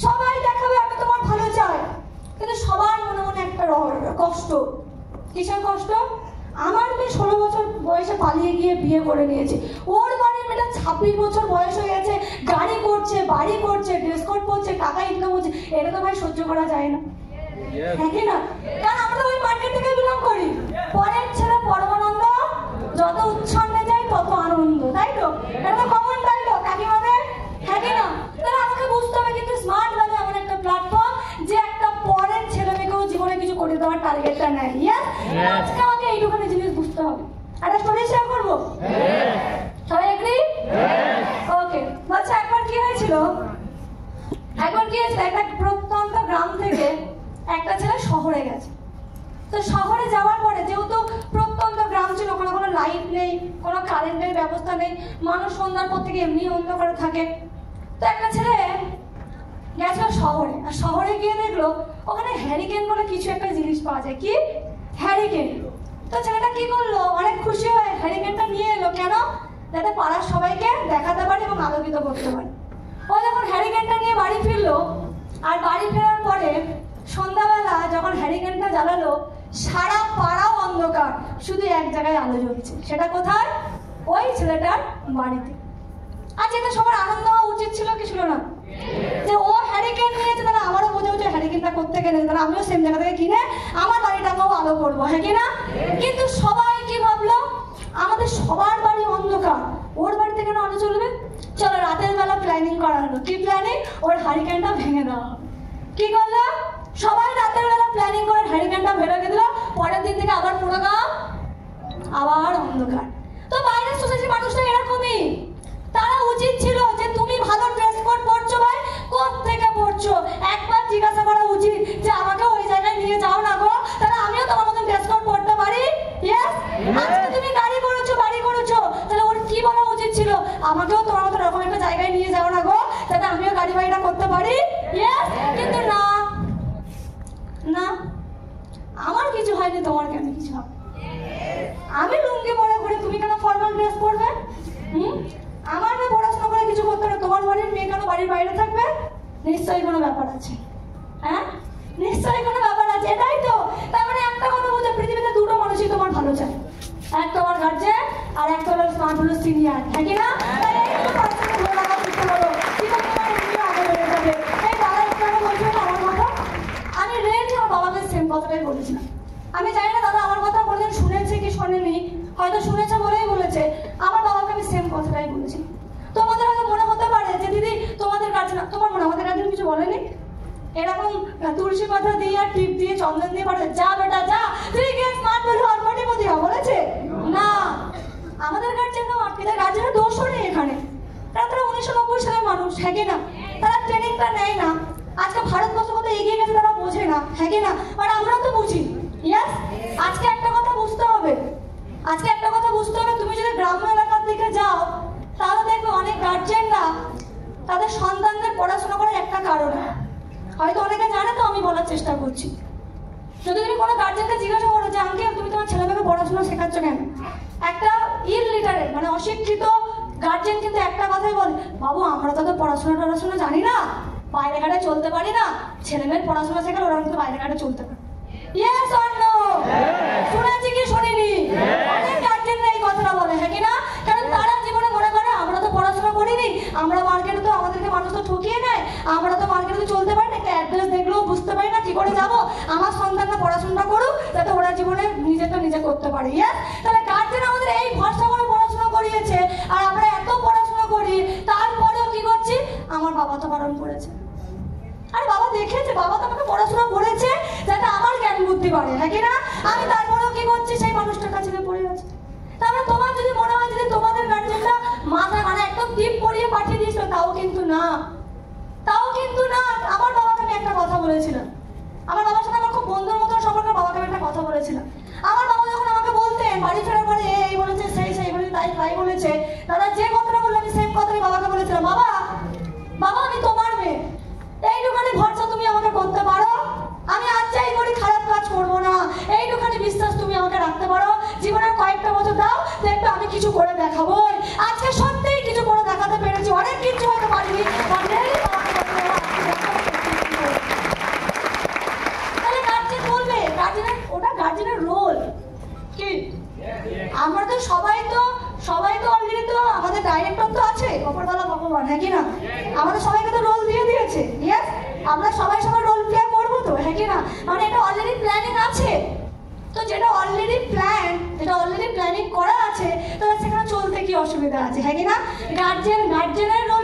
সবাই দেখাবে আমি তোমার ভালো চাই, কিন্তু সবার মনে মনে একটা কষ্ট। কিসের কষ্ট? আমার মেয়ে 16 বছর বয়সে পালিয়ে গিয়ে বিয়ে করে নিয়েছে, ওর বাড়ির মেয়েটা 26 বছর বয়স হয়ে গেছে, গাড়ি করছে, বাড়ি করছে, ড্রেস কোড পরছে, টাকা ইনকাম হচ্ছে, এটা তো ভাই সহ্য করা যায় না, হ্যাঁ কি না? কারণ আমরা ওই মার্কেট থেকে বিলং করি। পরের ছেলে পরমানন্দ, যত উচ্ছন্নে যায় তত আনন্দ, তাই তো? এটা তো কমন ডায়লগ কাকিমাদের, হ্যাঁ কি না? তাহলে আমাকে বুঝতে হবে কিন্তু স্মার্ট ভ্যালু এমন একটা প্ল্যাটফর্ম যে একটা পরের ছেলে মেয়েকেও জীবনে কিছু করে দেওয়ার টার্গেটটা নেয়। আজকে আমাকে এইটুখানি জিনিস বুঝতে হবে। একটা স্টোরি শেয়ার করবো, সবাই এগ্রি? ওকে, আচ্ছা একবার কি একবার কি হয়েছে, একটা প্রত্যন্ত গ্রাম থেকে একটা ছেলে শহরে গেছে। তো শহরে যাওয়ার পরে যেহেতু প্রত্যন্ত গ্রাম ছিল, কোনো কোনো লাইট নেই, কোনো কারেন্টের ব্যবস্থা নেই, মানুষ সন্ধ্যার পর থেকে এমনি অন্ধকারে থাকে। তো একটা ছেলে গেছিল শহরে, আর শহরে গিয়ে দেখলো ওখানে হ্যারিকেন বলে কিছু একটা জিনিস পাওয়া যায়। কি? হ্যারিকেন। তো ছেলেটা কি করলো, অনেক খুশি হয়ে হ্যারিকেনটা নিয়ে এলো। কেন? যাতে পাড়ার সবাইকে দেখাতে পারে এবং আলোকিত করতে পারে। ও যখন হ্যারিকেনটা নিয়ে বাড়ি ফিরলো, আর বাড়ি ফেরার পরে সন্ধ্যাবেলা যখন হ্যারিকেনটা জ্বালালো, সারা পাড়াও অন্ধকার, শুধু এক জায়গায় আলো জ্বলছে। সেটা কোথায়? ওই ছেলেটার বাড়িতে। আজ এটা সবার আনন্দ হওয়া উচিত ছিল কি ছিল না? যে ও হ্যারিকেন নিয়েছে, তাহলে আমারও বোঝা উচিত হ্যারিকেনটা করতে গেলে তাহলে আমিও সেম জায়গা থেকে কিনে আমার বাড়িটাকেও আলো করবো, হ্যাঁ কি না? কিন্তু সবাই কি ভাবলো, আমাদের সবার বাড়ি অন্ধকার, ওর বাড়িতে কেন আলো চলবে? চলো রাতের বেলা প্ল্যানিং করা হলো। কি প্ল্যানিং? ওর হ্যারিকেনটা ভেঙে দেওয়া। কি করলো? সবাই রাতের বেলা প্ল্যানিং করে হ্যারিকেনটা ভেঙে দিল। পরের দিন থেকে আবার পুরো গাঁ আবার অন্ধকার। তো বাইরের সোসাইটির মানুষটা এরকমই, তারা উচিত ছিল যে তুমি ভালো ড্রেস কোড পরছো ভাই, কোথা থেকে পরছো একবার জিজ্ঞাসা করা উচিত যে আমাকে ওই জায়গায় নিয়ে যাও না গো, তাহলে আমিও তোমার মতন ড্রেস কোড পরতে পারি। ইয়েস। আজকে তুমি গাড়ি করেছো, বাড়ি করেছো, তাহলে ওর কি বলা উচিত ছিল, আমাকেও তোমার মতন এরকম একটা জায়গায় নিয়ে যাও না গো, যাতে আমিও গাড়ি বাড়িটা করতে পারি। ইয়েস। কিন্তু না না, আমার কিছু হয়নি, তোমার কেন কিছু হবে? আমি লুঙ্গি পরে ঘুরে, তুমি কেন ফর্মাল ড্রেস পরবে? আমার মেয়ে পড়াশোনা করে কিছু করতে হবে, তোমার বাড়ির মেয়ে কেন বাড়ির বাইরে থাকবে? নিশ্চয়ই কোনো ব্যাপার আছে। হ্যাঁ, নিশ্চয়ই কোনো ব্যাপার আছে। এটাই তো, তার মানে একটা কথা বলছে, পৃথিবীতে দুটো মানুষই তোমার ভালো চায়, এক তোমার গার্জেন আর এক তোমার স্মার্ট হলো সিনিয়র, হ্যাঁ কি না? আমি রেডি আমার বাবাকে সেম কথাটাই বলেছিলাম। আমি জানি না দাদা আমার কথা কোনদিন শুনেছে কি শোনেনি, হয়তো শুনেছে বলেই বলেছে। আমার বাবাকে আমি সেম কথাটাই বলেছি। তোমাদের হয়তো মনে হতে পারে যে দিদি তোমাদের গার্জেন, তোমার মনে আমাদের গার্জেন কিছু বলেনি, এরকম তুলসী পাতা দিয়ে আর টিপ দিয়ে চন্দন দিয়ে পাঠাতে, যা বেটা যা তুই গিয়ে স্মার্ট বলে অর্পণী দিয়া বলেছে না। আমাদের গার্জেনও আটকে, গার্জেনের দোষও নেই এখানে। তারা 1990 সালের মানুষ, হ্যাঁ কি না? তারা ট্রেনিংটা নেয় না। আজকে ভারতবর্ষ কত এগিয়ে গেছে তারা বোঝে না, হ্যাঁ কি না? আর আমরা তো বুঝি। ইয়েস। আজকে একটা কথা বুঝতে হবে, আজকে একটা কথা বুঝতে হবে, তুমি যদি গ্রাম্য এলাকার দিকে যাও তাহলে দেখবে অনেক গার্জেনরা তাদের সন্তানদের পড়াশোনা করার একটা কারণ, হয়তো অনেকে জানে, তো আমি বলার চেষ্টা করছি। যদি তুমি কোনো গার্জেনকে জিজ্ঞাসা করো যে আঙ্কেল তুমি তোমার ছেলেমেয়েকে পড়াশোনা শেখাচ্ছ কেন, একটা ইলিটারেট মানে অশিক্ষিত গার্জেন কিন্তু একটা কথাই বলে, বাবু আমরা তো পড়াশোনা জানি না, বাইরে ঘাটে চলতে পারি না, ছেলেমেয়ের পড়াশোনা শেখালে ওরা কিন্তু বাইরে ঘাটে চলতে পারে। Yes or no? শুনেছি কি শুনিনি? অনেক গার্জেনরা এই কথাটা বলে, হ্যাঁ কি না? কারণ তারা জীবনে মনে করে আমরা তো পড়াশোনা করিনি, আমরা মার্কেটে তো আমাদেরকে মানুষ তো ঠকিয়ে নেয়, আমরা তো মার্কেটে চলতে পারি না, একটা অ্যাড্রেস দেখলেও বুঝতে পারি না, কি করে যাবো? আমার সন্তানরা পড়াশোনা করুক যাতে ওরা জীবনে নিজেরটা নিজে করতে পারে। ইয়েস। তাহলে গার্জেন আমাদের এই ভরসা করে পড়াশোনা করিয়েছে, আর আমরা এত পড়াশোনা করি, তারপরেও কি করছি, আমার বাবা তো বারণ করেছে। আরে বাবা দেখেছে, বাবা তো আমাকে পড়াশোনা করেছে যাতে আমার জ্ঞান বুদ্ধি বাড়ে, হ্যাঁ কি না? আমি তারপরেও কি করছি, সেই মানুষটার কাছে পড়ে আছি। তারপরে তোমার যদি মনে হয় যে তোমাদের গার্জেনরা মাথা মানে একদম টিপ পরিয়ে পাঠিয়ে দিয়েছিল, তাও কিন্তু না, তাও কিন্তু না। আমার বাবাকে আমি একটা কথা বলেছিলাম, আমার বাবার সাথে আমার খুব বন্ধুর মতন সম্পর্ক, বাবাকে আমি একটা কথা বলেছিলাম। আমার বাবা যখন আমাকে বলতেন বাড়ি ফেরার পরে এই বলেছে সেই বলেছে তাই বলেছে, দাদা যে কথাটা বললো আমি সেম কথাই বাবাকে বলেছিলাম, বাবা আমি তোমার মেয়ে, এইটুখানি ভরসা তুমি আমাকে করতে পারো, আমি আজ যাই করি খারাপ কাজ করবো না, এইটুখানি বিশ্বাস তুমি আমাকে রাখতে পারো, জীবনের কয়েকটা বছর দাও, দেখবে আমি কিছু করে দেখাবো। আজকে সত্যিই কিছু করে দেখাতে পেরেছি, অনেক কিছু হতে পারিনি, তাহলে গার্জেন বলবে, ওটা গার্জেনের রোল কি? আমরা তো সবাই তো অলরেডি তো আমাদের ডাইরেক্টর তো আছে, কপালওয়ালা ভগবান, হ্যাঁ কি না? আমাদের সবাইকে তো রোল দিয়ে দিয়েছে। ইয়েস। আমরা সবাই রোল প্লে করবো তো, হ্যাঁ কি না? মানে এটা অলরেডি প্ল্যানিং আছে। তো যেটা অলরেডি প্ল্যানিং করা আছে, তো সেখানে চলতে কি অসুবিধা আছে, হ্যাঁ কি না? গার্জেনের রোল